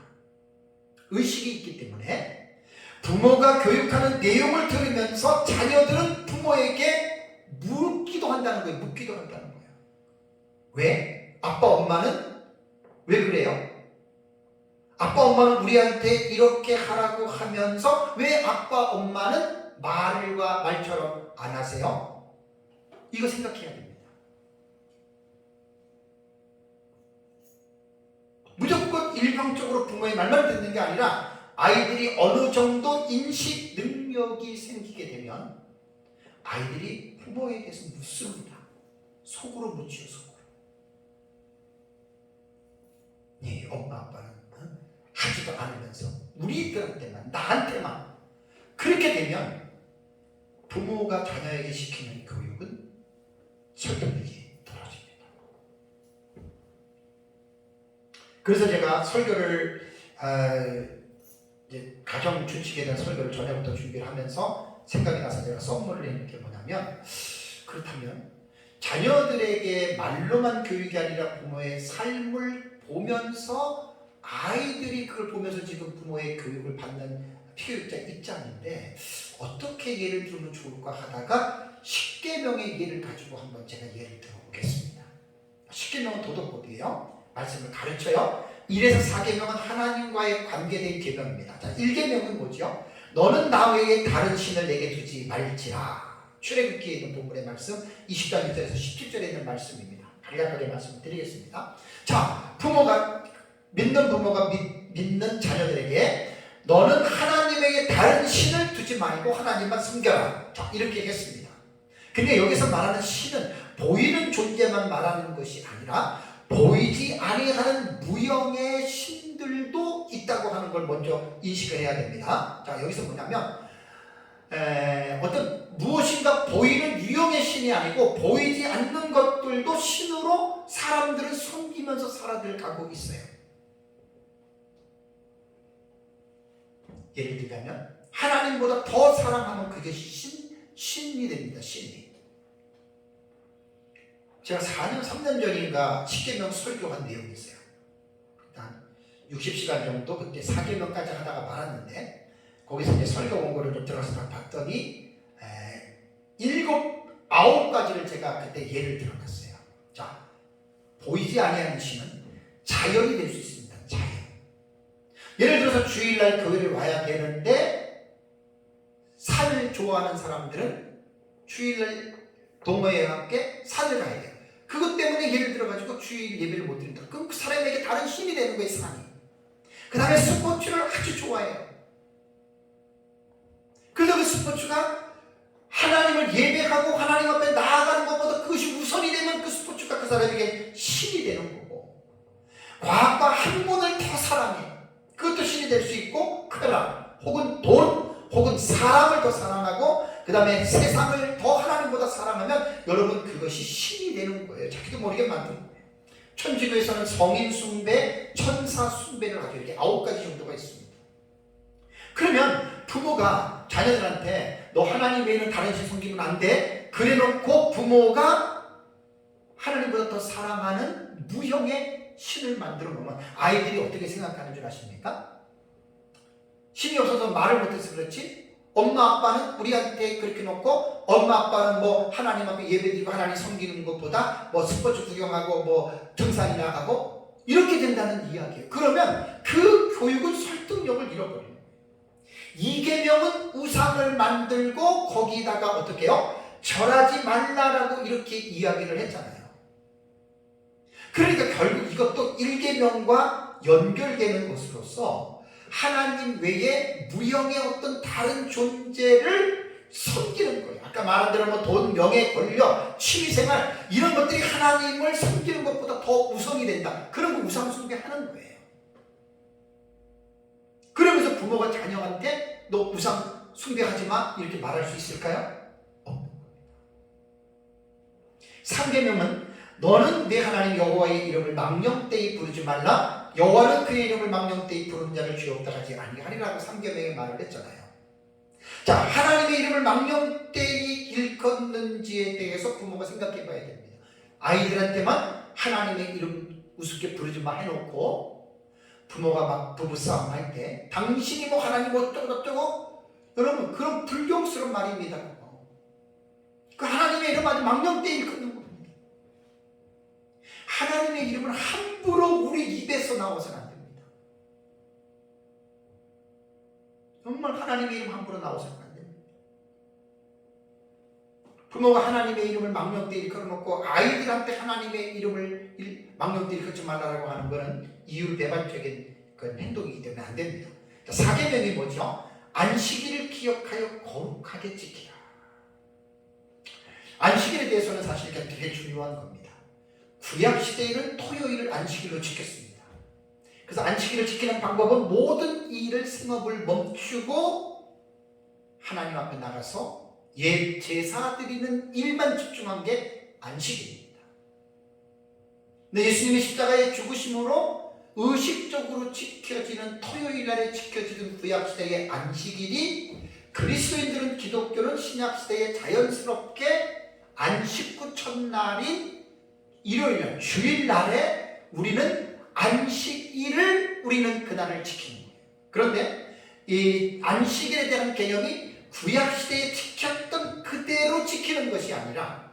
의식이 있기 때문에 부모가 교육하는 내용을 들으면서 자녀들은 부모에게 묻기도 한다는 거예요. 왜? 아빠 엄마는 왜 그래요? 아빠 엄마는 우리한테 이렇게 하라고 하면서 왜 아빠 엄마는 말처럼 안 하세요? 이거 생각해야 됩니다. 무조건 일방적으로 부모의 말만 듣는 게 아니라 아이들이 어느 정도 인식 능력이 생기게 되면 아이들이 부모에 대해서 묻습니다. 속으로 묻지요. 속으로. 네, 엄마 아빠는 하지도 않으면서 우리들한테만, 나한테만. 그렇게 되면 부모가 자녀에게 시키는 교육은 설득력이 떨어집니다. 그래서 제가 설교를 이제 가정 준칙에 대한 설교를 전에부터 준비를 하면서 생각이 나서 제가 선물을 해놓은 게 뭐냐면, 그렇다면 자녀들에게 말로만 교육이 아니라 부모의 삶을 보면서 아이들이 그걸 보면서 지금 부모의 교육을 받는 피교육자 입장인데 어떻게 예를 들면 좋을까 하다가 십계명의 예를 가지고 한번 제가 예를 들어보겠습니다. 십계명은 도덕법이에요. 말씀을 가르쳐요. 1에서 4계명은 하나님과의 관계된 계명입니다. 자, 1계명은 뭐죠? 너는 나 외에 다른 신을 내게 두지 말지라. 출애굽기에 있는 본문의 말씀 20장 1절에서 17절에 있는 말씀입니다. 간략하게 말씀을 드리겠습니다. 자, 믿는 부모가 믿는 자녀들에게 너는 하나님에게 다른 신을 두지 말고 하나님만 섬겨라. 자, 이렇게 했습니다. 근데 여기서 말하는 신은 보이는 존재만 말하는 것이 아니라 보이지 아니하는 무형의 신들도 있다고 하는 걸 먼저 인식을 해야 됩니다. 자, 여기서 뭐냐면 어떤 무엇인가 보이는 유형의 신이 아니고 보이지 않는 것들도 신으로 사람들을 섬기면서 살아가고 있어요. 예를 들자면 하나님보다 더 사랑하면 그게 신이 됩니다. 신이. 제가 4년 3년 전인가 10계명 설교한 내용이 있어요. 일단 60시간 정도 그때 4계명까지 하다가 말았는데 거기서 이제 설교 원고를 좀 들어서 봤더니 9가지를 제가 그때 예를 들어놨어요. 자, 보이지 아니하는 신은 자연이 될 수 있습니다. 자연. 예를 들어서 주일날 교회를 와야 되는데 산을 좋아하는 사람들은 주일날 동호회와 함께 산을 가야 돼요. 그것 때문에 예를 들어가지고 주일 예배를 못 드린다. 그럼 그 사람에게 다른 힘이 되는 거예요. 산이. 그 다음에 스포츠를 아주 좋아해요. 그래서 그 스포츠가 하나님을 예배하고 하나님 앞에 나아가는 것보다 그것이 우선이 되면 그 스포츠가 그 사람에게 신이 되는 거고, 과학과 학문을 더 사랑해. 그것도 신이 될 수 있고, 쾌락 혹은 돈 혹은 사람을 더 사랑하고 그 다음에 세상을 더 하나님보다 사랑하면 여러분 그것이 신이 되는 거예요. 자기도 모르게 만드는 거예요. 천주교에서는 성인 숭배, 천사 숭배를 하죠. 이렇게 9가지 정도가 있습니다. 그러면 부모가 자녀들한테 너 하나님 외에는 다른 신 섬기면 안 돼. 그래놓고 부모가 하나님보다 더 사랑하는 무형의 신을 만들어 놓으면 아이들이 어떻게 생각하는 줄 아십니까? 신이 없어서 말을 못해서 그렇지 엄마 아빠는 우리한테 그렇게 놓고 엄마 아빠는 뭐 하나님 앞에 예배드리고 하나님 섬기는 것보다 뭐 스포츠 구경하고 뭐 등산이나 가고 이렇게 된다는 이야기예요. 그러면 그 교육은 설득력을 잃어버려요. 2계명은 우상을 만들고 거기다가 어떻게 해요? 절하지 말라라고 이렇게 이야기를 했잖아요. 그러니까 결국 이것도 1계명과 연결되는 것으로서 하나님 외에 무형의 어떤 다른 존재를 섬기는 거예요. 아까 말한 대로 뭐 돈, 명예, 권력, 취미생활 이런 것들이 하나님을 섬기는 것보다 더 우선이 된다. 그런 거 우상 숭배하는 거예요. 그러면서 부모가 자녀한테 너 우상 숭배하지 마 이렇게 말할 수 있을까요? 3계명은 너는 내 하나님 여호와의 이름을 망령되이 부르지 말라. 여호와는 그의 이름을 망령되이 부르는 자를 죄 없다 하지 아니하리라고 3계명에 말을 했잖아요. 자, 하나님의 이름을 망령되이 일컫는지에 대해서 부모가 생각해 봐야 됩니다. 아이들한테만 하나님의 이름 우습게 부르지 마 해놓고 부모가 막 부부싸움 할 때 당신이 뭐 하나님 어쩌고 여러분 그런 불경스러운 말입니다. 그 하나님의 이름 아주 망령되이 일컫는 겁니다. 하나님의 이름은 함부로 우리 입에서 나와서는 안 됩니다. 정말 하나님의 이름 함부로 나오서는 안 됩니다. 부모가 하나님의 이름을 망령되이 일컬어놓고 아이들한테 하나님의 이름을 망령되이 일컬지 말라고 하는 것은 이율배반적인 그런 행동이기 때문에 안 됩니다. 사계명이 뭐죠? 안식일을 기억하여 거룩하게 지키라. 안식일에 대해서는 사실 되게 중요한 겁니다. 구약시대에는 토요일을 안식일로 지켰습니다. 그래서 안식일을 지키는 방법은 모든 일을 생업을 멈추고 하나님 앞에 나가서 제사 드리는 일만 집중한 게 안식일입니다. 근데 예수님의 십자가의 죽으심으로 의식적으로 지켜지는 토요일 날에 지켜지는 구약시대의 안식일이 그리스도인들은 기독교는 신약시대에 자연스럽게 안식 후 첫날인 일요일날 주일날에 우리는 안식일을 우리는 그날을 지키는 거예요. 그런데 이 안식일에 대한 개념이 구약시대에 지켰던 그대로 지키는 것이 아니라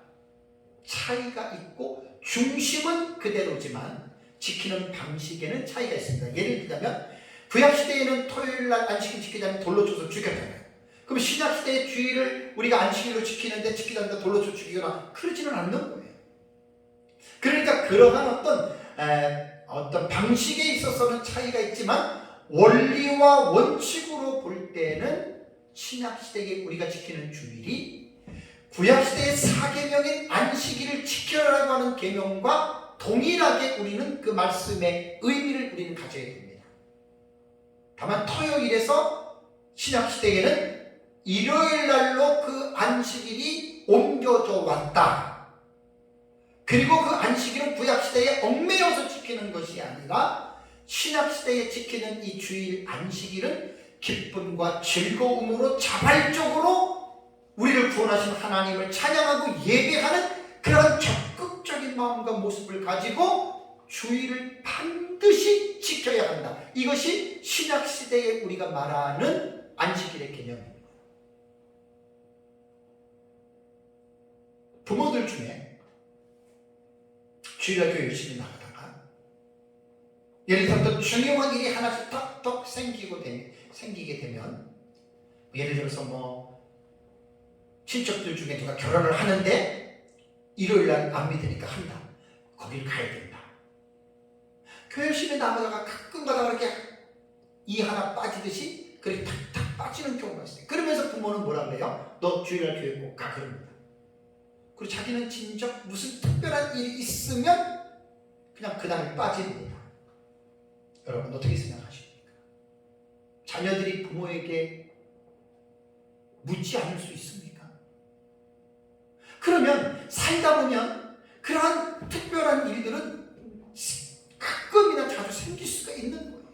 차이가 있고 중심은 그대로지만 지키는 방식에는 차이가 있습니다. 예를 들자면 구약시대에는 토요일날 안식일 지키자면 돌로 쳐서 죽였잖아요. 그럼 신약시대의 주일을 우리가 안식일로 지키는데 지키지 않는다 돌로 쳐 죽이거나 그러지는 않는 거예요. 그러니까 그러한 어떤 방식에 있어서는 차이가 있지만 원리와 원칙으로 볼 때는 신약시대에 우리가 지키는 주일이 구약시대의 사계명인 안식일을 지켜라고 하는 계명과 동일하게 우리는 그 말씀의 의미를 우리는 가져야 됩니다. 다만 토요일에서 신약시대에는 일요일날로 그 안식일이 옮겨져 왔다. 그리고 그 안식일은 구약시대에 얽매여서 지키는 것이 아니라 신약시대에 지키는 이 주일 안식일은 기쁨과 즐거움으로 자발적으로 우리를 구원하신 하나님을 찬양하고 예배하는 그런 적극적인 마음과 모습을 가지고 주일을 반드시 지켜야 한다. 이것이 신약시대에 우리가 말하는 안식일의 개념입니다. 부모들 중에 주일날 교회 열심히 나가다가 예를 들어서 중요한 일이 하나씩 턱턱 생기게 되면 예를 들어서 친척들 중에 누가 결혼을 하는데 일요일날 안 믿으니까 한다. 거기를 가야 된다. 교회 열심히 나가다가 가끔가다 그렇게 이 하나 빠지듯이 그렇게 탁탁 빠지는 경우가 있어요. 그러면서 부모는 뭐라 그래요? 너 주일날 교회 꼭 가 그럽니다. 그리고 자기는 진짜 무슨 특별한 일이 있으면 그냥 그날을 빠집니다. 여러분 어떻게 생각하십니까? 자녀들이 부모에게 묻지 않을 수 있습니까? 그러면 살다 보면 그러한 특별한 일들은 가끔이나 자주 생길 수가 있는 거예요.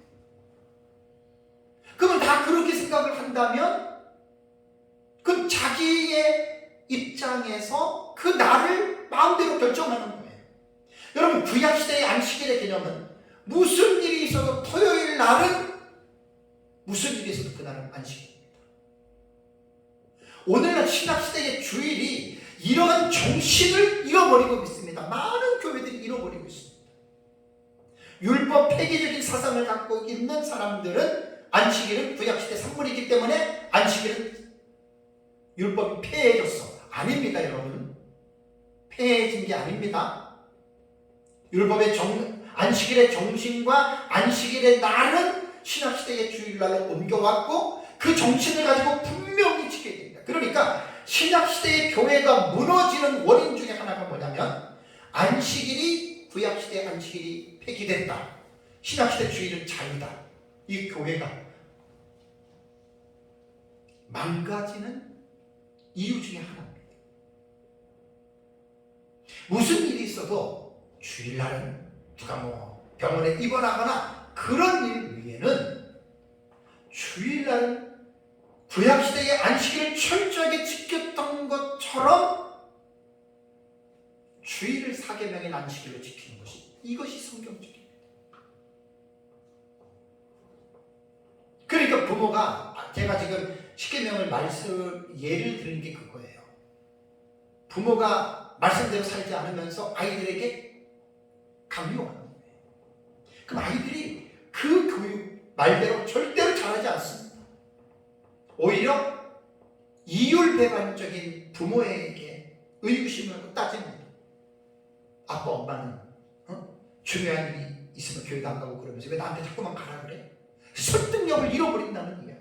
그러면 다 그렇게 생각을 한다면 그럼 자기의 입장에서 그 날을 마음대로 결정하는 거예요. 여러분 구약시대의 안식일의 개념은 무슨 일이 있어도 토요일 날은 무슨 일이 있어도 그날은 안식일입니다. 오늘날 신약시대의 주일이 이러한 정신을 잃어버리고 있습니다. 많은 교회들이 잃어버리고 있습니다. 율법 폐기적인 사상을 갖고 있는 사람들은 안식일은 구약시대 산물이기 때문에 안식일은 율법이 폐해졌어. 아닙니다, 여러분. 폐해진 게 아닙니다. 율법의 안식일의 정신과 안식일의 날은 신약시대의 주일날로 옮겨왔고 그 정신을 가지고 분명히 지켜야 됩니다. 그러니까 신약시대의 교회가 무너지는 원인 중에 하나가 뭐냐면 안식일이 구약시대 안식일이 폐기됐다. 신약시대 주일은 자유다. 이 교회가 망가지는 이유 중에 하나입니다. 무슨 일이 있어도 주일날은 누가 병원에 입원하거나 그런 일 위에는 주일날은 구약시대의 안식일을 철저하게 지켰던 것처럼 주일을 사계명인 안식일로 지키는 것이 이것이 성경적입니다. 그러니까 부모가 제가 지금 십계명을 예를 드는 게 그거예요. 부모가 말씀대로 살지 않으면서 아이들에게 강요하는 거예요. 그럼 아이들이 그 교육 말대로 절대로 잘하지 않습니다. 오히려 이율배반적인 부모에게 의구심을 따집니다. 아빠 엄마는 중요한 일이 있으면 교회도 안 가고 그러면서 왜 나한테 자꾸만 가라 그래? 설득력을 잃어버린다는 이야기예요.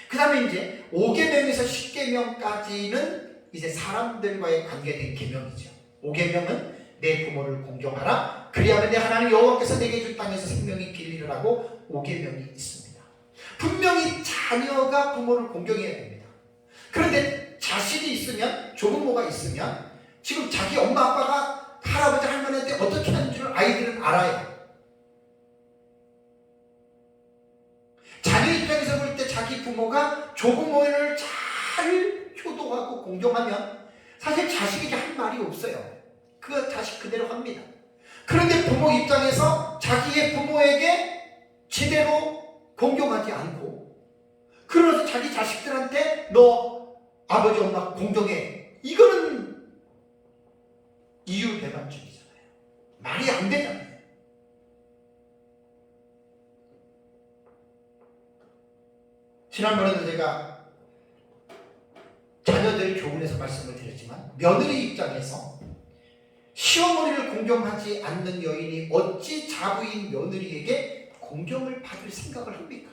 그 다음에 이제 5계명에서 10계명까지는 이제 사람들과의 관계된 계명이죠. 5계명은 내 부모를 공경하라. 그리하면 내 하나님 여호와께서 내게 줄 땅에서 생명이 길리라고 5계명이 있습니다. 분명히 자녀가 부모를 공경해야 됩니다. 그런데 자식이 있으면, 조부모가 있으면 지금 자기 엄마 아빠가 할아버지 할머니한테 어떻게 하는 줄 아이들은 알아요. 자녀 입장에서 볼 때 자기 부모가 조부모를 잘 효도하고 공경하면 사실 자식에게 할 말이 없어요. 그 자식 그대로 합니다. 그런데 부모 입장에서 자기의 부모에게 제대로 공경하지 않고 그러면서 자기 자식들한테 너 아버지 엄마 공경해. 이거는 이율배반적이잖아요. 말이 안 되잖아요. 지난번에도 제가 자녀들 교훈에서 말씀을 드렸지만 며느리 입장에서 시어머니를 공경하지 않는 여인이 어찌 자부인 며느리에게 공경을 받을 생각을 합니까?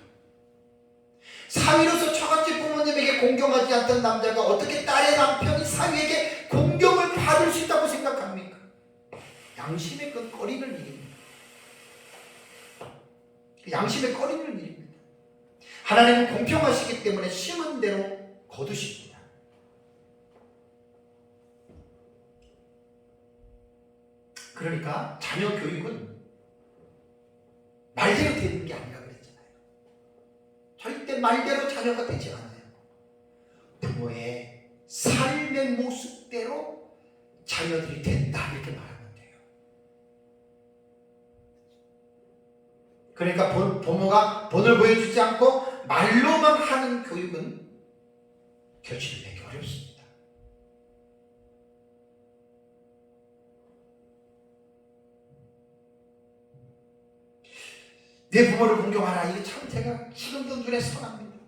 사위로서 처갓집 부모님에게 공경하지 않던 남자가 어떻게 딸의 남편이 사위에게 공경을 받을 수 있다고 생각합니까? 양심에 그건 꺼리는 일입니다. 양심에 꺼리는 일입니다. 하나님은 공평하시기 때문에 심은 대로 거두십니다. 그러니까 자녀 교육은 말대로 되는 게 아니라 그랬잖아요. 절대 말대로 자녀가 되지 않아요. 부모의 삶의 모습대로 자녀들이 된다 이렇게 말하면 돼요. 그러니까 부모가 본을 보여주지 않고 말로만 하는 교육은 결실을 내기 어렵습니다. 내 부모를 공경하라. 이게 참 제가 지금도 눈에 선합니다.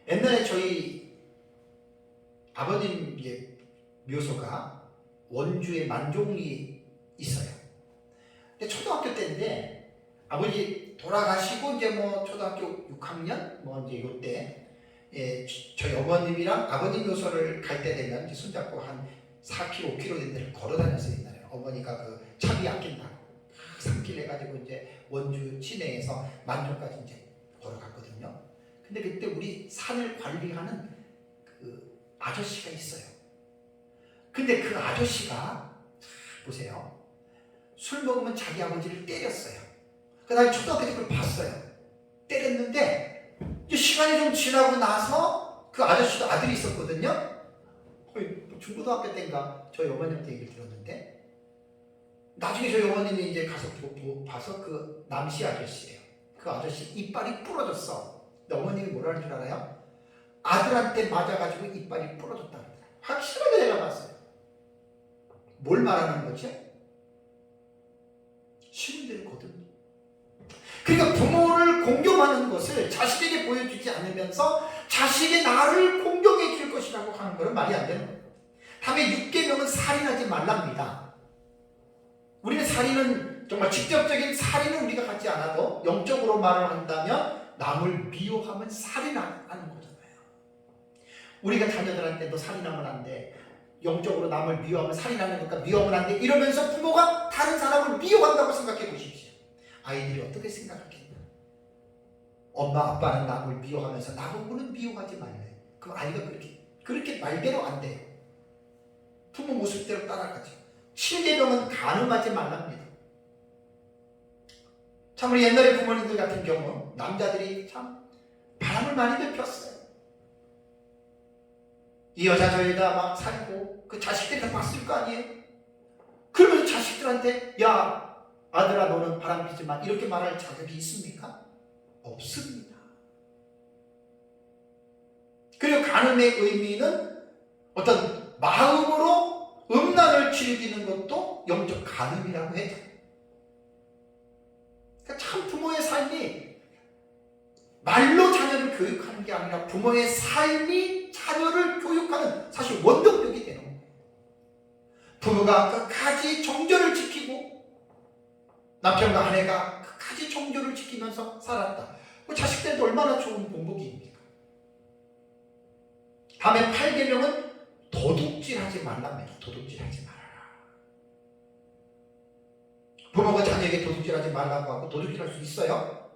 옛날에 저희 아버님 묘소가 원주에 만종리 있어요. 근데 초등학교 때인데 아버지 돌아가시고 이제 뭐 초등학교 6학년 뭐 이제 이때 저희 어머님이랑 아버님 묘소를 갈 때 되면 이제 손잡고 한 4km, 5km 된 데를 걸어 다녔어요. 옛날에 어머니가 그 차비 아낀다고 산길 해가지고 이제 원주 시내에서 만종까지 이제 걸어갔거든요. 근데 그때 우리 산을 관리하는 그 아저씨가 있어요. 근데 그 아저씨가 보세요. 술 먹으면 자기 아버지를 때렸어요. 그다음에 초등학교 때 그걸 봤어요. 때렸는데 이제 시간이 좀 지나고 나서 그 아저씨도 아들이 있었거든요. 중고등학교 때인가 저희 어머니한테 얘기를 들었는데 나중에 저희 어머님이 이제 가서 봐서 그 남씨 아저씨예요. 그 아저씨 이빨이 부러졌어. 근데 어머님이 뭐라는 줄 알아요? 아들한테 맞아가지고 이빨이 부러졌다는 거예요. 확실하게 내가 봤어요. 뭘 말하는 거지? 시민들을 거듭니다. 그러니까 부모를 공경하는 것을 자식에게 보여주지 않으면서 자식이 나를 공경해 줄 것이라고 하는 것은 말이 안 되는 거예요. 다음에 6계명은 살인하지 말랍니다. 우리는 살인은 정말 직접적인 살인은 우리가 하지 않아도 영적으로 말을 한다면 남을 미워하면 살인하는 거잖아요. 우리가 자녀들한테 너 살인하면 안 돼. 영적으로 남을 미워하면 살인하는 거니까 미워하면 안 돼. 이러면서 부모가 다른 사람을 미워한다고 생각해 보십시오. 아이들이 어떻게 생각하겠나? 엄마 아빠는 남을 미워하면서 나보고는 미워하지 말래. 그럼 아이가 그렇게 말대로 안 돼요. 부모 모습대로 따라가죠. 7계명은 간음하지 말랍니다. 참 우리 옛날에 부모님들 같은 경우 남자들이 참 바람을 많이들 폈어요. 이 여자 저 여자 막 살고 그 자식들이 다 봤을 거 아니에요. 그러면서 자식들한테 야 아들아 너는 바람 피지 마 이렇게 말할 자격이 있습니까? 없습니다. 그리고 간음의 의미는 어떤 마음으로 음란을 즐기는 것도 영적 간음이라고 해요. 그러니까 참 부모의 삶이 말로 자녀를 교육하는 게 아니라 부모의 삶이 자녀를 교육하는 사실 원동력이 되는 거예요. 부부가 끝까지 정절을 지키고 남편과 아내가 끝까지 정절을 지키면서 살았다. 자식들도 얼마나 좋은 본보기입니까? 다음에 8계명은 도둑질하지 말랍니다. 도둑질하지 말아라. 부모가 자녀에게 도둑질하지 말라고 하고 도둑질할 수 있어요?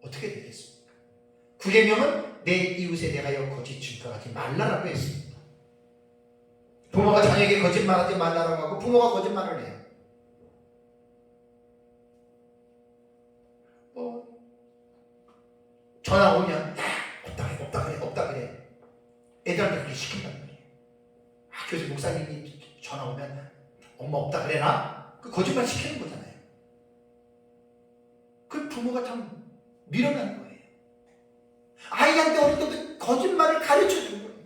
어떻게 되겠습니까? 9계명은 내 이웃에 대하여 거짓 증거하지 말라라고 했습니다. 부모가 자녀에게 거짓말하지 말라고 하고 부모가 거짓말을 해요. 전화 오면 없다 그래. 애들한테 그렇게 시킨단 말이에요. 교수 목사님이 전화 오면 엄마 없다 그래나? 그 거짓말 시키는 거잖아요. 그 부모가 참 미련한 거예요. 아이한테 어릴 때부터 거짓말을 가르쳐 준 거예요.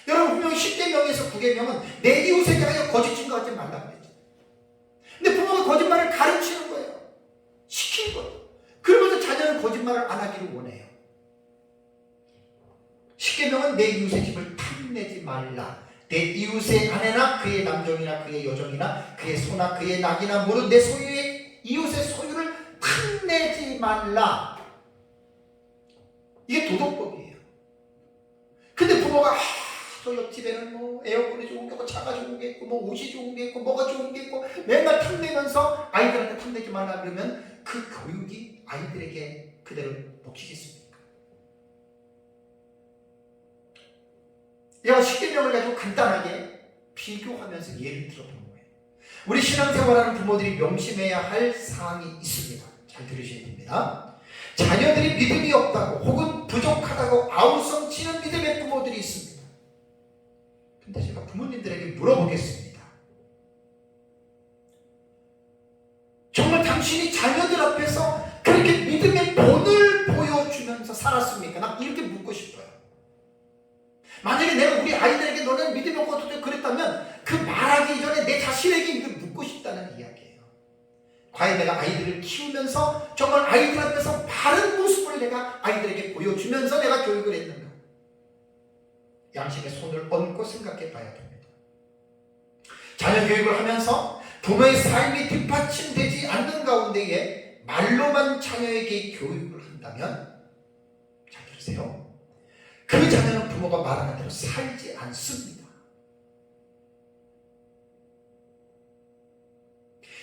여러분 분명히 10계명에서 9계명은 내 이웃에 대하여 거짓 증거하지 말라고 그랬죠. 근데 부모가 거짓말을 가르치는 거예요. 시킨 거예요. 그러면서 자녀는 거짓말을 안 하기를 원해요. 10계명은 내 이웃의 집을 탐내지 말라. 내 이웃의 아내나 그의 남종이나 그의 여종이나 그의 소나 그의 낙이나 모든 내 소유의 이웃의 소유를 탐내지 말라. 이게 도덕법이에요. 근데 부모가 저 옆집에는 뭐 에어컨이 좋은 게 있고 차가 좋은 게 있고 뭐 옷이 좋은 게 있고 뭐가 좋은 게 있고 맨날 탐내면서 아이들한테 탐내지 말라 그러면 그 교육이 아이들에게 그대로 먹히겠습니까? 내가 10계명을 가지고 간단하게 비교하면서 예를 들어보는 거예요. 우리 신앙생활하는 부모들이 명심해야 할 사항이 있습니다. 잘 들으셔야 됩니다. 자녀들이 믿음이 없다고 혹은 부족하다고 아우성치는 믿음의 부모들이 있습니다. 근데 제가 부모님들에게 물어보겠습니다. 정말 당신이 자녀들 앞에서 그렇게 믿음의 본을 보여주면서 살았습니까? 난 이렇게 묻고 싶어요. 만약에 내가 우리 아이들에게 너는 믿음이 없고 그랬다면 그 말하기 전에 내 자신에게 이걸 묻고 싶다는 이야기예요. 과연 내가 아이들을 키우면서 정말 아이들 앞에서 바른 모습을 내가 아이들에게 보여주면서 내가 교육을 했는가? 양심의 손을 얹고 생각해 봐야 됩니다. 자녀 교육을 하면서 부모의 삶이 뒷받침되지 않는 가운데에 말로만 자녀에게 교육을 한다면 잘 들으세요. 그 자녀는 부모가 말하는 대로 살지 않습니다.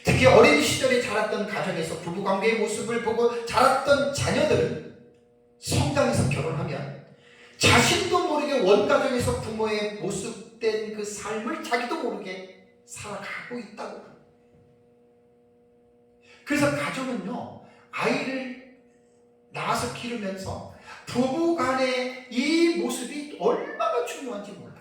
특히 어린 시절에 자랐던 가정에서 부부관계의 모습을 보고 자랐던 자녀들은 성장해서 결혼하면 자신도 모르게 원가정에서 부모의 모습된 그 삶을 자기도 모르게 살아가고 있다고 합니다. 그래서 가정은요, 아이를 낳아서 기르면서 부부간의 이 모습이 얼마나 중요한지 몰라요.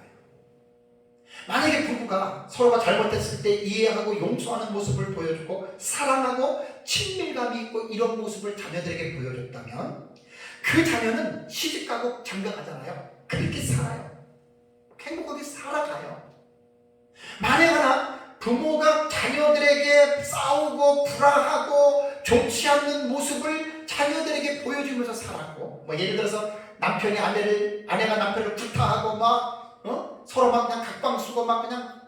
만약에 부부가 서로가 잘못했을 때 이해하고 용서하는 모습을 보여주고 사랑하고 친밀감이 있고 이런 모습을 자녀들에게 보여줬다면 그 자녀는 시집가고 장가가잖아요. 그렇게 살아요. 행복하게 살아가요. 만약 하나 부모가 자녀들에게 싸우고 불화하고 좋지 않는 모습을 자녀들에게 보여주면서 살았고, 뭐 예를 들어서 남편이 아내가 남편을 구타하고 서로 막 그냥 각방 쓰고 막 그냥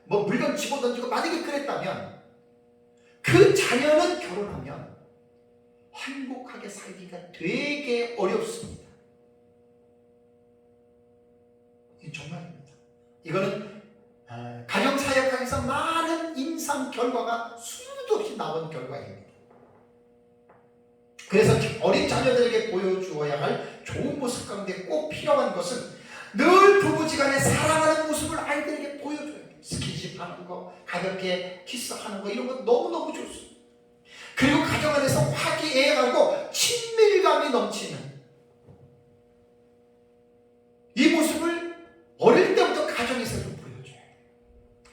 뭐 물건 집어던지고 만약에 그랬다면 그 자녀는 결혼하면 행복하게 살기가 되게 어렵습니다. 이게 정말입니다. 이거는 가정사역학에서 많은 임상 결과가 수도 없이 나온 결과입니다. 그래서 어린 자녀들에게 보여주어야 할 좋은 모습 가운데 꼭 필요한 것은 늘 부부지간에 사랑하는 모습을 아이들에게 보여줘야 돼요. 스킨십 하는 거, 가볍게 키스하는 거 이런 거 너무너무 좋습니다. 그리고 가정 안에서 화기애애하고 친밀감이 넘치는 이 모습을 어릴 때부터 가정에서도 보여줘야 돼요.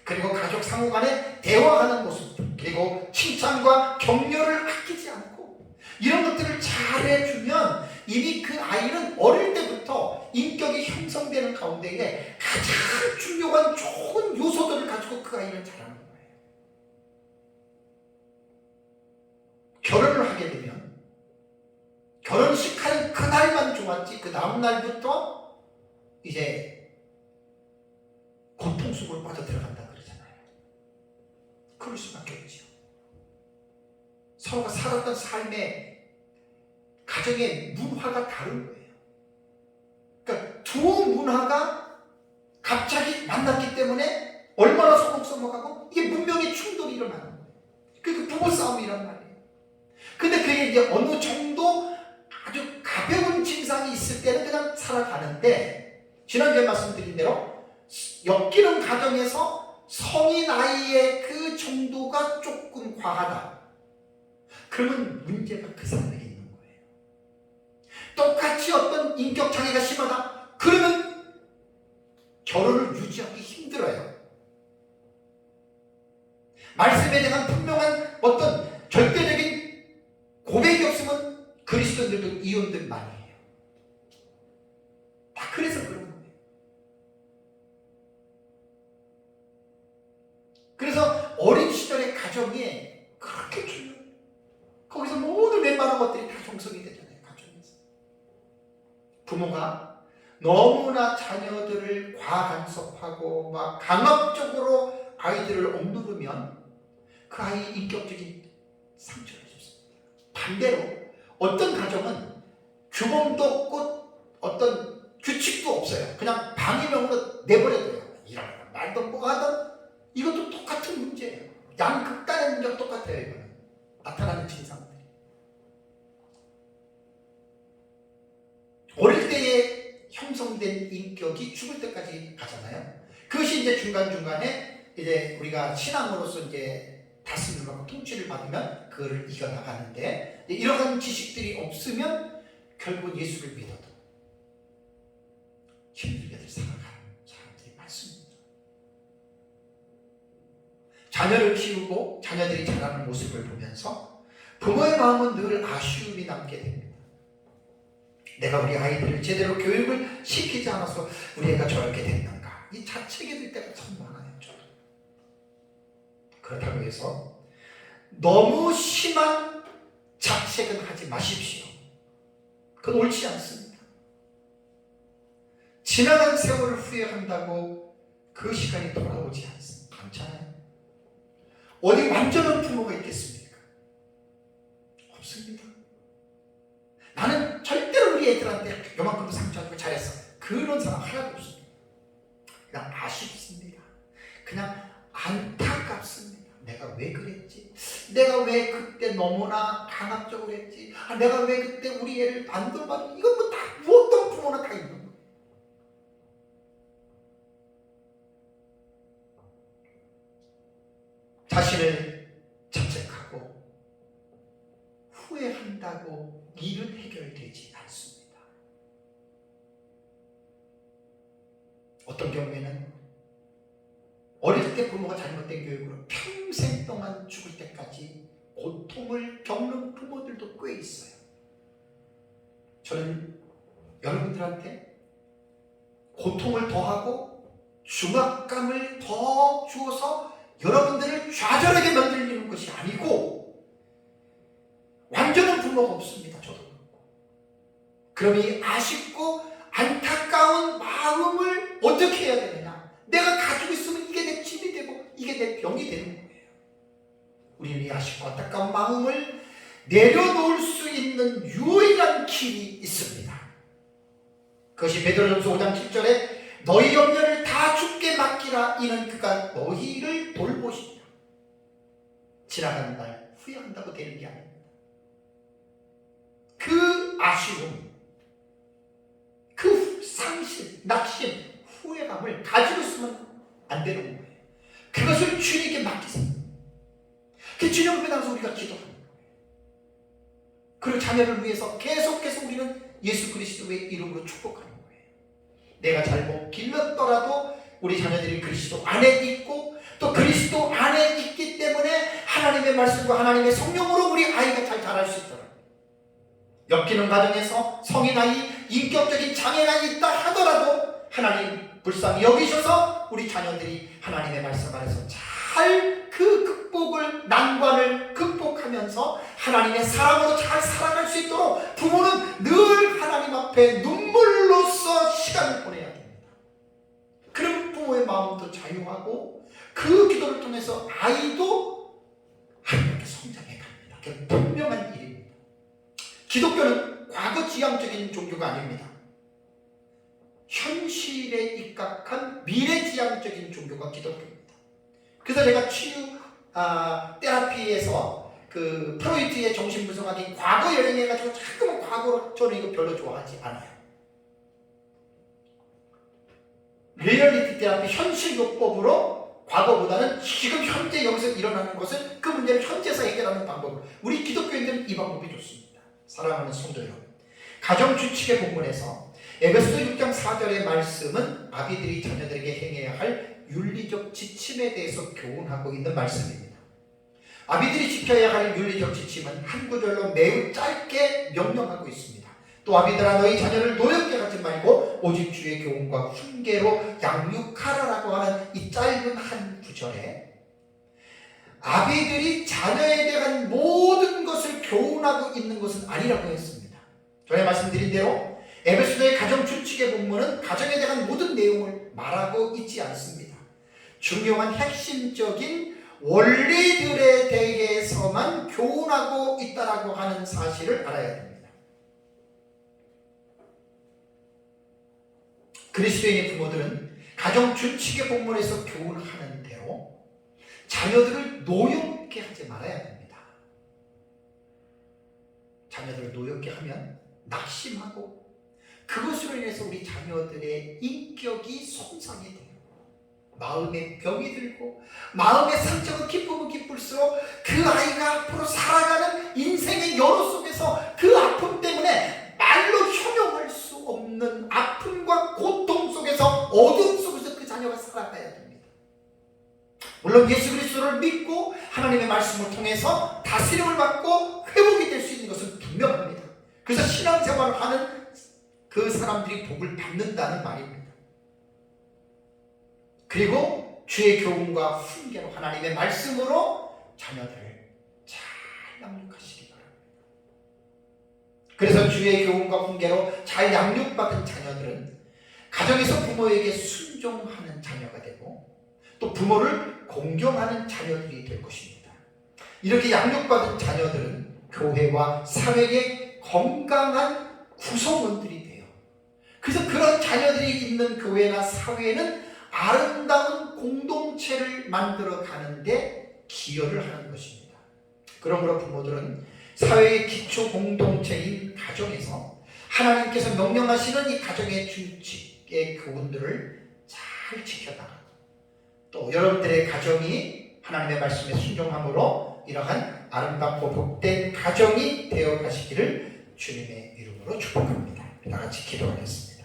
그리고 가족 상호 간에 대화하는 모습, 그리고 칭찬과 격려를 아끼지 않고 이런 것들을 잘해주면 이미 그 아이는 어릴 때부터 인격이 형성되는 가운데에 가장 중요한 좋은 요소들을 가지고 그 아이를 자라는 거예요. 결혼을 하게 되면 결혼식 하는 그날만 좋았지 그 다음 날부터 이제 고통 속으로 빠져들어간다 그러잖아요. 그럴 수밖에 없죠. 서로가 살았던 삶의 가정의 문화가 다른 거예요. 그러니까 두 문화가 갑자기 만났기 때문에 얼마나 소목소목하고 이게 문명의 충돌이 일어나는 거예요. 그 부부싸움이란 말이에요. 근데 그게 이제 어느 정도 아주 가벼운 증상이 있을 때는 그냥 살아가는데, 지난주에 말씀드린 대로 엮이는 가정에서 성인 아이의 그 정도가 조금 과하다. 그러면 문제가 그 사람에게 있는 거예요. 똑같이 어떤 인격 장애가 심하다. 그러면 결혼을 유지하기 힘들어요. 말씀에 대한 분명한 어떤 절대적인 고백이 없으면 그리스도인들도 이혼들 많이 해요. 다 그래서 그런 거예요. 그래서 어린 시절의 가정이 그렇게 중요해요. 거기서 모든 웬만한 것들이 다 형성이 되잖아요. 가정에서. 부모가 너무나 자녀들을 과간섭하고 막 강압적으로 아이들을 억누르면 그 아이의 인격적인 상처를 줍습니다. 반대로 어떤 가정은 규범도 없고 어떤 규칙도 없어요. 그냥 방임형으로 내버려둬요. 이런 말도 뭐 하든 이것도 똑같은 문제예요. 양극단의 문제가 똑같아요. 이거는 나타나는 증상들이. 어릴 때에 형성된 인격이 죽을 때까지 가잖아요. 그것이 이제 중간중간에 이제 우리가 신앙으로서 이제 다스림을 받고 통치를 받으면 그거를 이겨나가는데, 이러한 지식들이 없으면 결국 예수를 믿어도 힘들게들 살아가는 사람들이 많습니다. 자녀를 키우고 자녀들이 자라는 모습을 보면서 부모의 마음은 늘 아쉬움이 남게 됩니다. 내가 우리 아이들을 제대로 교육을 시키지 않아서 우리 애가 저렇게 됐는가, 이 자책이 될 때가 참 많아요. 그렇다고 해서 너무 심한 자책은 하지 마십시오. 그건 옳지 않습니다. 지나간 세월을 후회한다고 그 시간이 돌아오지 않잖아요. 어디 완전한 부모가 있겠습니까? 없습니다. 나는 절대로 우리 애들한테 요만큼도 상처하고 잘했어, 그런 사람 하나도 없습니다. 그냥 아쉽습니다. 그냥 안타깝습니다. 내가 왜 그랬지? 내가 왜 그때 너무나 강압적으로 했지? 내가 왜 그때 우리 애를 안 돌봐주지? 이건 뭐 다, 어떤 부모나 다 있는 거예요. 자신을 자책하고 후회한다고 일은 해결되지 않습니다. 어떤 경우에는 어릴 때 부모가 잘못된 교육으로 평생 동안 죽을 때까지 고통을 겪는 부모들도 꽤 있어요. 저는 여러분들한테 고통을 더하고 중압감을 더 주어서 여러분들을 좌절하게 만들리는 것이 아니고, 완전한 부모가 없습니다. 저도 그렇고. 그럼 이 아쉽고 안타까운 마음을 어떻게 해야 되느냐? 내가 가지고 있으면 이게 내 짐이 되고 이게 내 병이 되는 거예요. 우리는 이 아쉽고 안타까운 마음을 내려놓을 수 있는 유일한 길이 있습니다. 그것이 베드로전서 5장 7절에 너희 염려를 다 주께 맡기라, 이는 그가 너희를 돌보시리라. 지나가는 날 후회한다고 되는 게 아닙니다. 그 아쉬움, 그 상심, 낙심, 후회감을 가지고 있으면 안 되는 거예요. 그것을 주님께 맡기세요. 그 주님 앞에 나가서 우리가 기도하는 거예요. 그리고 자녀를 위해서 계속해서 우리는 예수 그리스도의 이름으로 축복하는 거예요. 내가 잘못 길렀더라도 우리 자녀들이 그리스도 안에 있고 또 그리스도 안에 있기 때문에 하나님의 말씀과 하나님의 성령으로 우리 아이가 잘 자랄 수 있도록, 엮이는 가정에서 성인 아이, 인격적인 장애가 있다 하더라도 하나님 불쌍히 여기셔서 우리 자녀들이 하나님의 말씀 안에서 잘 그 극복을, 난관을 극복하면서 하나님의 사람으로 잘 살아갈 수 있도록 부모는 늘 하나님 앞에 앞에 눈물로써 시간을 보내야 됩니다. 그럼 부모의 마음도 자유하고 그 기도를 통해서 아이도 하나님께 성장해 갑니다. 그게 분명한 일입니다. 기독교는 과거 지향적인 종교가 아닙니다. 현실에 입각한 미래지향적인 종교가 기독교입니다. 그래서 제가 치유 테라피에서 그 프로이트의 정신분석학이 과거 여행해가지고 자꾸만 과거로, 저는 이거 별로 좋아하지 않아요. 리얼리티 테라피 현실요법으로 과거보다는 지금 현재 여기서 일어나는 것을 그 문제를 현재에서 해결하는 방법으로, 우리 기독교인들은 이 방법이 좋습니다. 사랑하는 성도 여러분, 가정주칙의 본문에서 에베소서 6장 4절의 말씀은 아비들이 자녀들에게 행해야 할 윤리적 지침에 대해서 교훈하고 있는 말씀입니다. 아비들이 지켜야 할 윤리적 지침은 한 구절로 매우 짧게 명령하고 있습니다. 또 아비들아 너희 자녀를 노엽게 하지 말고 오직 주의 교훈과 훈계로 양육하라라고 하는 이 짧은 한 구절에 아비들이 자녀에 대한 모든 것을 교훈하고 있는 것은 아니라고 했습니다. 전에 말씀드린 대로 에베소서의 가정주칙의 본문은 가정에 대한 모든 내용을 말하고 있지 않습니다. 중요한 핵심적인 원리들에 대해서만 교훈하고 있다라고 하는 사실을 알아야 됩니다. 그리스도인의 부모들은 가정주칙의 본문에서 교훈하는 대로 자녀들을 노엽게 하지 말아야 됩니다. 자녀들을 노엽게 하면 낙심하고 그것으로 인해서 우리 자녀들의 인격이 손상이 돼요. 마음에 병이 들고 마음의 상처가 기쁘면 기쁠수록 그 아이가 앞으로 살아가는 인생의 여로 속에서 그 아픔 때문에 말로 형용할 수 없는 아픔과 고통 속에서, 어둠 속에서 그 자녀가 살아가야 됩니다. 물론 예수 그리스도를 믿고 하나님의 말씀을 통해서 다스림을 받고 회복이 될 수 있는 것은 분명합니다. 그래서 신앙생활을 하는 그 사람들이 복을 받는다는 말입니다. 그리고 주의 교훈과 훈계로, 하나님의 말씀으로 자녀들을 잘 양육하시기 바랍니다. 그래서 주의 교훈과 훈계로 잘 양육받은 자녀들은 가정에서 부모에게 순종하는 자녀가 되고 또 부모를 공경하는 자녀들이 될 것입니다. 이렇게 양육받은 자녀들은 교회와 사회의 건강한 구성원들이 돼요. 그래서 그런 자녀들이 있는 교회나 사회는 아름다운 공동체를 만들어 가는데 기여를 하는 것입니다. 그러므로 부모들은 사회의 기초 공동체인 가정에서 하나님께서 명령하시는 이 가정의 규칙의 교훈들을 잘 지켜나가고, 또 여러분들의 가정이 하나님의 말씀에 순종함으로 이러한 아름답고 복된 가정이 되어 가시기를 주님의 이름으로 축복합니다. 다 같이 기도하겠습니다.